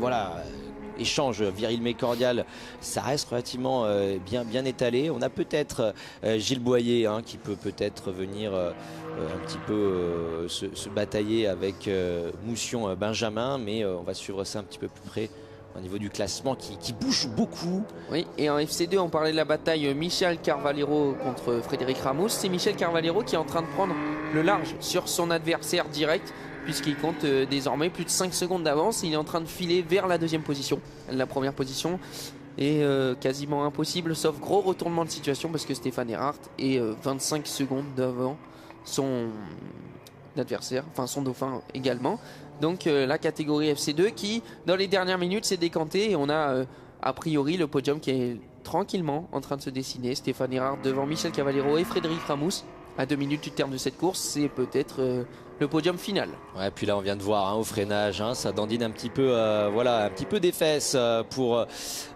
voilà, échanges viril mais cordial? Ça reste relativement bien étalé. On a peut-être Gilles Boyer, hein, qui peut peut-être venir un petit peu se batailler avec Moussion Benjamin, mais on va suivre ça un petit peu plus près au niveau du classement qui bouge beaucoup. Oui, et en FC2, on parlait de la bataille Michel Carvalero contre Frédéric Ramos. C'est Michel Carvalero qui est en train de prendre le large sur son adversaire direct, puisqu'il compte désormais plus de 5 secondes d'avance. Il est en train de filer vers la deuxième position. La première position est quasiment impossible, sauf gros retournement de situation, parce que Stéphane Erhardt est 25 secondes devant son adversaire, enfin son dauphin également. Donc la catégorie FC2 qui, dans les dernières minutes, s'est décantée. Et on a a priori le podium qui est tranquillement en train de se dessiner. Stéphane Erhardt devant Michel Cavallero et Frédéric Ramous. À 2 minutes du terme de cette course, c'est peut-être le podium final. Ouais, puis là on vient de voir, hein, au freinage, hein, ça dandine un petit peu, voilà, un petit peu des fesses pour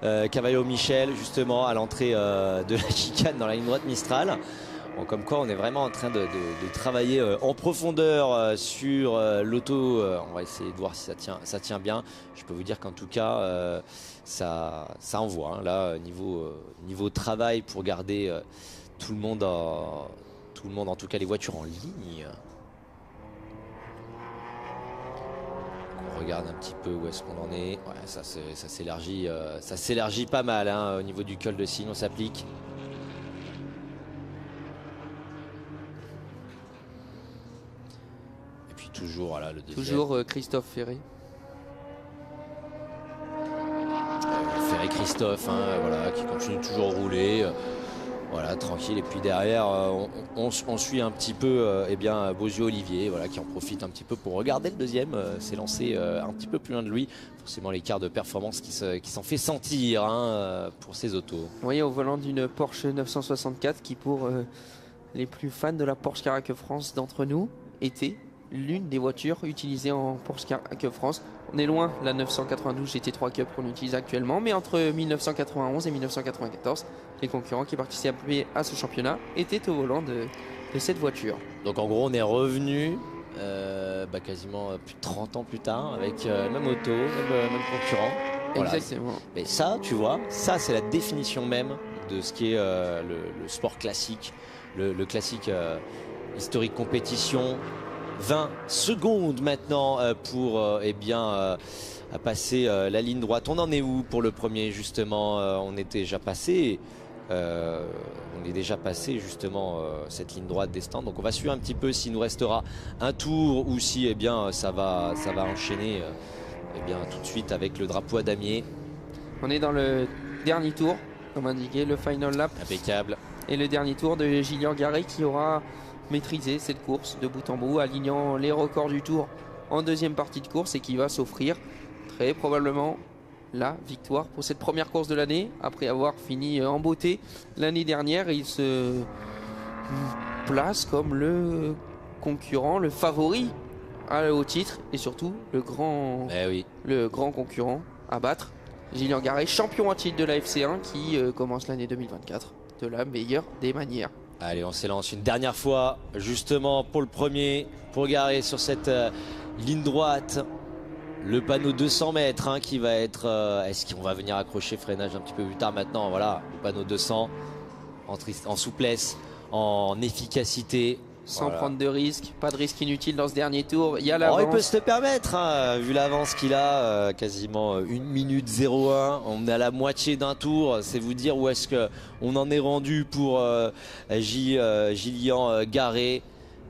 Cavallero Michel, justement à l'entrée de la chicane dans la ligne droite Mistral. Bon, comme quoi on est vraiment en train de travailler en profondeur sur l'auto. On va essayer de voir si ça tient bien. Je peux vous dire qu'en tout cas ça envoie, hein, là niveau travail pour garder tout le monde en tout cas les voitures en ligne. On regarde un petit peu où est-ce qu'on en est. Ouais, ça s'élargit pas mal, hein, au niveau du col de Cygne, on s'applique. Et puis toujours, voilà, le deuxième. Toujours Christophe Ferré. Ferré Christophe, hein, voilà, qui continue toujours à rouler. Voilà, tranquille. Et puis derrière, on suit un petit peu Bozio Olivier, voilà, qui en profite un petit peu pour regarder le deuxième, s'est lancé un petit peu plus loin de lui. Forcément l'écart de performance qui s'en fait sentir, hein, pour ces autos. Vous voyez, au volant d'une Porsche 964 qui, pour les plus fans de la Porsche Caraque France d'entre nous, était l'une des voitures utilisées en Porsche Caraque France. On est loin de la 992 GT3 Cup qu'on utilise actuellement, mais entre 1991 et 1994, les concurrents qui participaient à ce championnat étaient au volant de cette voiture. Donc en gros, on est revenu quasiment plus de 30 ans plus tard avec même auto, même concurrent. Voilà. Exactement. Mais ça, tu vois, ça c'est la définition même de ce qui est le sport classique, le classique historique compétition. 20 secondes maintenant pour passer la ligne droite. On en est où pour le premier, justement? On était déjà passé. On est déjà passé justement cette ligne droite des stands. Donc on va suivre un petit peu s'il nous restera un tour ou si ça va enchaîner tout de suite avec le drapeau à damier. On est dans le dernier tour, comme indiqué, le final lap. Impeccable. Et le dernier tour de Gillian Garay qui aura maîtrisé cette course de bout en bout, alignant les records du tour en deuxième partie de course et qui va s'offrir très probablement la victoire pour cette première course de l'année. Après avoir fini en beauté l'année dernière, il se place comme le concurrent, le favori au titre et surtout le grand concurrent à battre. Gillian Garay, champion en titre de la FC1 qui commence l'année 2024 de la meilleure des manières. Allez, on s'élance une dernière fois justement pour le premier, pour Garay sur cette ligne droite. Le panneau 200 mètres, hein, qui va être... est-ce qu'on va venir accrocher freinage un petit peu plus tard maintenant? Voilà, le panneau 200 en souplesse. en efficacité. Sans prendre de risques, pas de risque inutile dans ce dernier tour. Il y a l'avance. Il peut se le permettre, hein, vu l'avance qu'il a, quasiment 1 minute 01. On est à la moitié d'un tour. C'est vous dire où est-ce qu'on en est rendu pour Gillian Garet.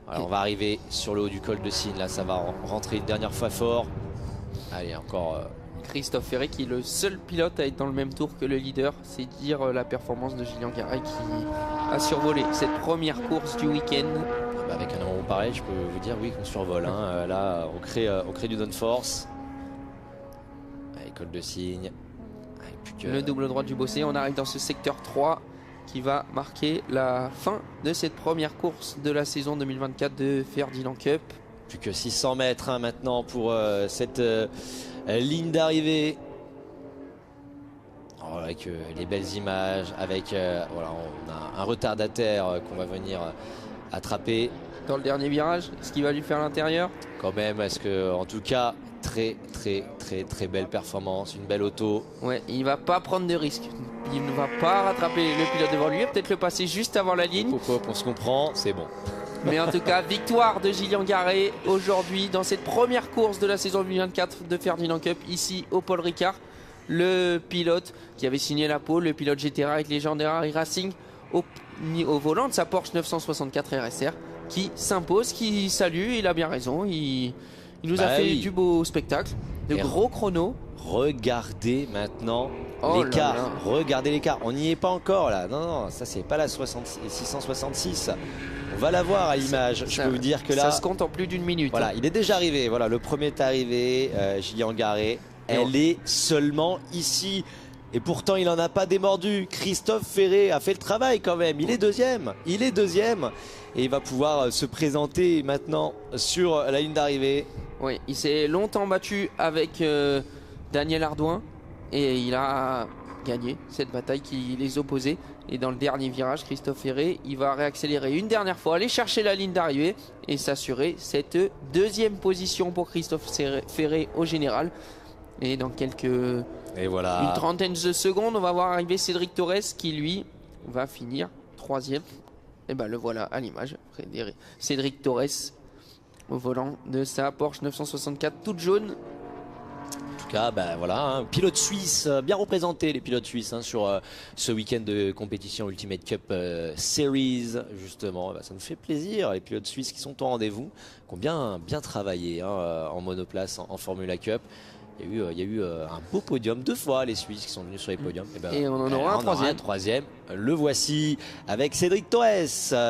Alors, on va arriver sur le haut du col de Cygne. Là, ça va rentrer une dernière fois fort. Allez, encore. Christophe Ferré qui est le seul pilote à être dans le même tour que le leader. C'est dire la performance de Gillian Garet qui a survolé cette première course du week-end. Avec un moment pareil, je peux vous dire oui qu'on survole. Hein. Là, on crée du downforce. Allez, col de Cygne. Le double droit du Bossé. On arrive dans ce secteur 3 qui va marquer la fin de cette première course de la saison 2024 de Ferdinand Cup. Plus que 600 mètres hein, maintenant pour cette ligne d'arrivée. Avec les belles images, avec voilà, on a un retardataire qu'on va venir attraper. Dans le dernier virage, est-ce qu'il va lui faire l'intérieur? Quand même, est-ce que, en tout cas, très belle performance, une belle auto. Ouais, il va pas prendre de risque. Il ne va pas rattraper le pilote devant lui, peut-être le passer juste avant la ligne. On se comprend, c'est bon. Mais en tout cas, victoire de Gillian Garet aujourd'hui dans cette première course de la saison 2024 de Ferdinand Cup, ici au Paul Ricard. Le pilote qui avait signé la pole, le pilote GTR avec Legendary Racing au volant de sa Porsche 964 RSR qui s'impose, qui salue, il a bien raison, il nous a fait du beau spectacle, de gros chronos. Regardez maintenant l'écart, regardez l'écart, on n'y est pas encore là, non, ça c'est pas la 666, on va la voir à l'image, je peux vous dire que là... Ça se compte en plus d'1 minute. Voilà, il est déjà arrivé, voilà, le premier est arrivé, Gillian Garet, elle est seulement ici. Et pourtant, il n'en a pas démordu. Christophe Ferré a fait le travail quand même. Il est deuxième. Et il va pouvoir se présenter maintenant sur la ligne d'arrivée. Oui, il s'est longtemps battu avec Daniel Ardouin. Et il a gagné cette bataille qui les opposait. Et dans le dernier virage, Christophe Ferré, il va réaccélérer une dernière fois, aller chercher la ligne d'arrivée et s'assurer cette deuxième position pour Christophe Ferré au général. Et dans une trentaine de secondes, on va voir arriver Cédric Torres qui lui va finir 3e. Et ben le voilà à l'image, Cédric Torres au volant de sa Porsche 964 toute jaune. En tout cas, ben voilà, hein, pilote suisse, bien représenté les pilotes suisses hein, sur ce week-end de compétition Ultimate Cup Series. Justement, ben, ça nous fait plaisir, les pilotes suisses qui sont au rendez-vous, qui ont bien travaillé hein, en monoplace, en Formula Cup. Il y a eu un beau podium, 2 fois les Suisses qui sont venus sur les podiums. Et on en aura un troisième. Le voici avec Cédric Torres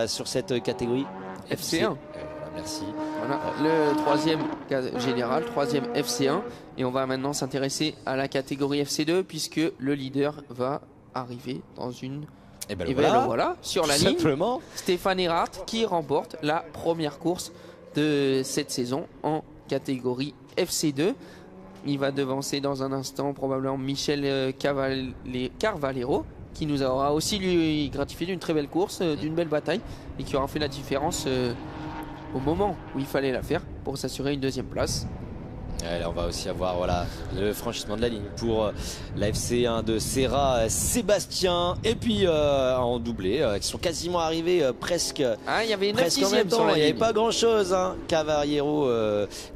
sur cette catégorie FC1. Merci. Voilà, le 3e général, 3e FC1. Et on va maintenant s'intéresser à la catégorie FC2 puisque le leader va arriver dans une... voilà, sur la ligne. Stéphane Erhardt qui remporte la première course de cette saison en catégorie FC2. Il va devancer dans un instant probablement Michel Carvalero qui nous aura aussi lui gratifié d'une très belle course, d'une belle bataille et qui aura fait la différence au moment où il fallait la faire pour s'assurer une 2e place. Là, on va aussi avoir le franchissement de la ligne pour la FC1 de Serra, Sébastien et puis en doublé qui sont quasiment arrivés presque. Il y avait 9/6 sur la ligne. Il n'y avait pas grand chose hein. Cavaliero,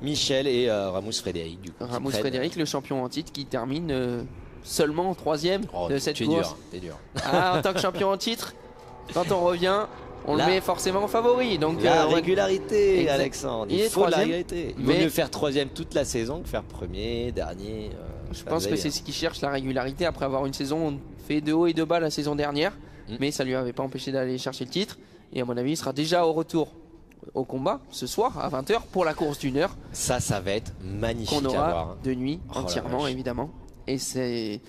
Michel et Ramos Frédéric Ramos Frédéric, le champion en titre qui termine seulement 3e de cette course. C'est dur. En tant que champion en titre, quand on revient, on le met forcément en favori. Donc, la régularité, Alexandre. Il faut la régularité. Il vaut mieux faire 3e toute la saison que faire premier, dernier. Je pense que c'est ce qu'il cherche, la régularité. Après avoir une saison fait de haut et de bas la saison dernière. Mais ça ne lui avait pas empêché d'aller chercher le titre. Et à mon avis, il sera déjà au retour au combat ce soir à 20 h pour la course d'1 heure. Ça va être magnifique. Qu'on aura à voir, de nuit entièrement, évidemment. Et c'est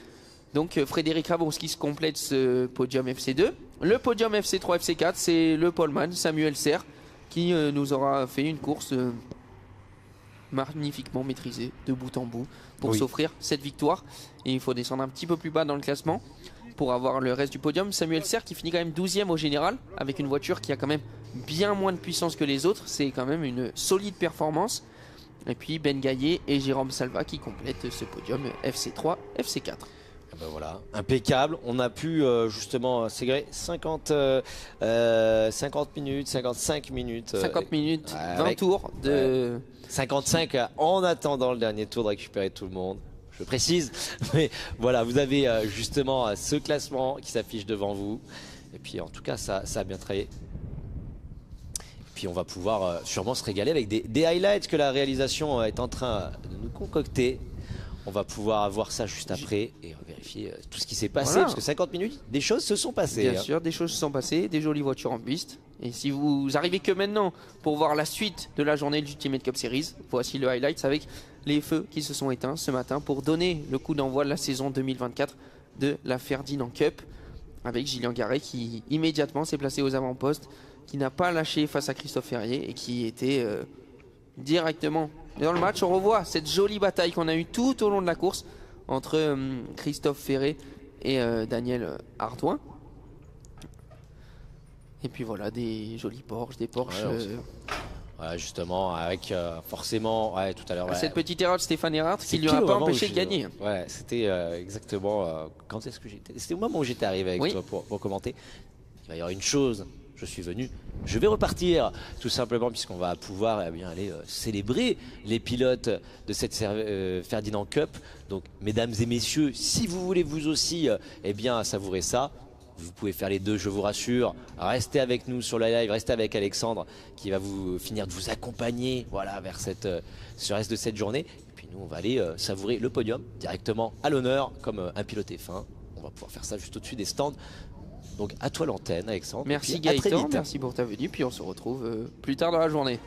donc Frédéric Rabonski se complète ce podium FC2. Le podium FC3, FC4, c'est le poleman Samuel Serre qui nous aura fait une course magnifiquement maîtrisée de bout en bout pour s'offrir cette victoire. Et il faut descendre un petit peu plus bas dans le classement pour avoir le reste du podium. Samuel Serre qui finit quand même 12e au général avec une voiture qui a quand même bien moins de puissance que les autres. C'est quand même une solide performance. Et puis Ben Gaillet et Jérôme Salva qui complètent ce podium FC3, FC4. Ben voilà, impeccable. On a pu justement ségrer 50 minutes, 55 minutes. 50 minutes, 20 avec, tours de... 55 en attendant le dernier tour de récupérer tout le monde. Je précise, mais voilà, vous avez justement ce classement qui s'affiche devant vous. Et puis en tout cas, ça a bien travaillé. Et puis on va pouvoir sûrement se régaler avec des highlights que la réalisation est en train de nous concocter. On va pouvoir voir ça juste après et vérifier tout ce qui s'est passé. Voilà. Parce que 50 minutes, des choses se sont passées. Bien sûr, des choses se sont passées, des jolies voitures en piste. Et si vous arrivez que maintenant pour voir la suite de la journée de l'Ultimate Cup Series, voici le highlight avec les feux qui se sont éteints ce matin pour donner le coup d'envoi de la saison 2024 de la Ferdinand Cup. Avec Gillian Garet qui immédiatement s'est placé aux avant-postes, qui n'a pas lâché face à Christophe Ferrier et qui était directement dans le match. On revoit cette jolie bataille qu'on a eue tout au long de la course entre Christophe Ferré et Daniel Ardouin. Et puis voilà, des jolis Porsche, des Porsche... Ouais, justement, avec forcément, tout à l'heure. Cette petite erreur de Stéphane Erhardt qui lui a pas empêché de gagner. Ouais, c'était exactement. Quand est-ce que j'étais? C'était au moment où j'étais arrivé avec toi pour commenter. Il va y avoir une chose. Je suis venu. Je vais repartir tout simplement puisqu'on va pouvoir aller célébrer les pilotes de cette Ferdinand Cup. Donc, mesdames et messieurs, si vous voulez vous aussi, savourer ça. Vous pouvez faire les deux, je vous rassure. Restez avec nous sur la live, restez avec Alexandre qui va vous finir de vous accompagner vers ce reste de cette journée. Et puis nous, on va aller savourer le podium directement à l'honneur comme un pilote F1. On va pouvoir faire ça juste au-dessus des stands. Donc à toi l'antenne, Alexandre. Merci Gaëtan, merci pour ta venue. Puis on se retrouve plus tard dans la journée.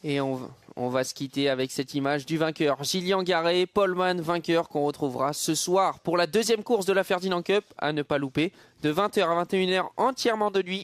Et on va se quitter avec cette image du vainqueur. Gillian Garet, Poleman, vainqueur qu'on retrouvera ce soir pour la deuxième course de la Ferdinand Cup à ne pas louper. De 20h à 21h entièrement de nuit.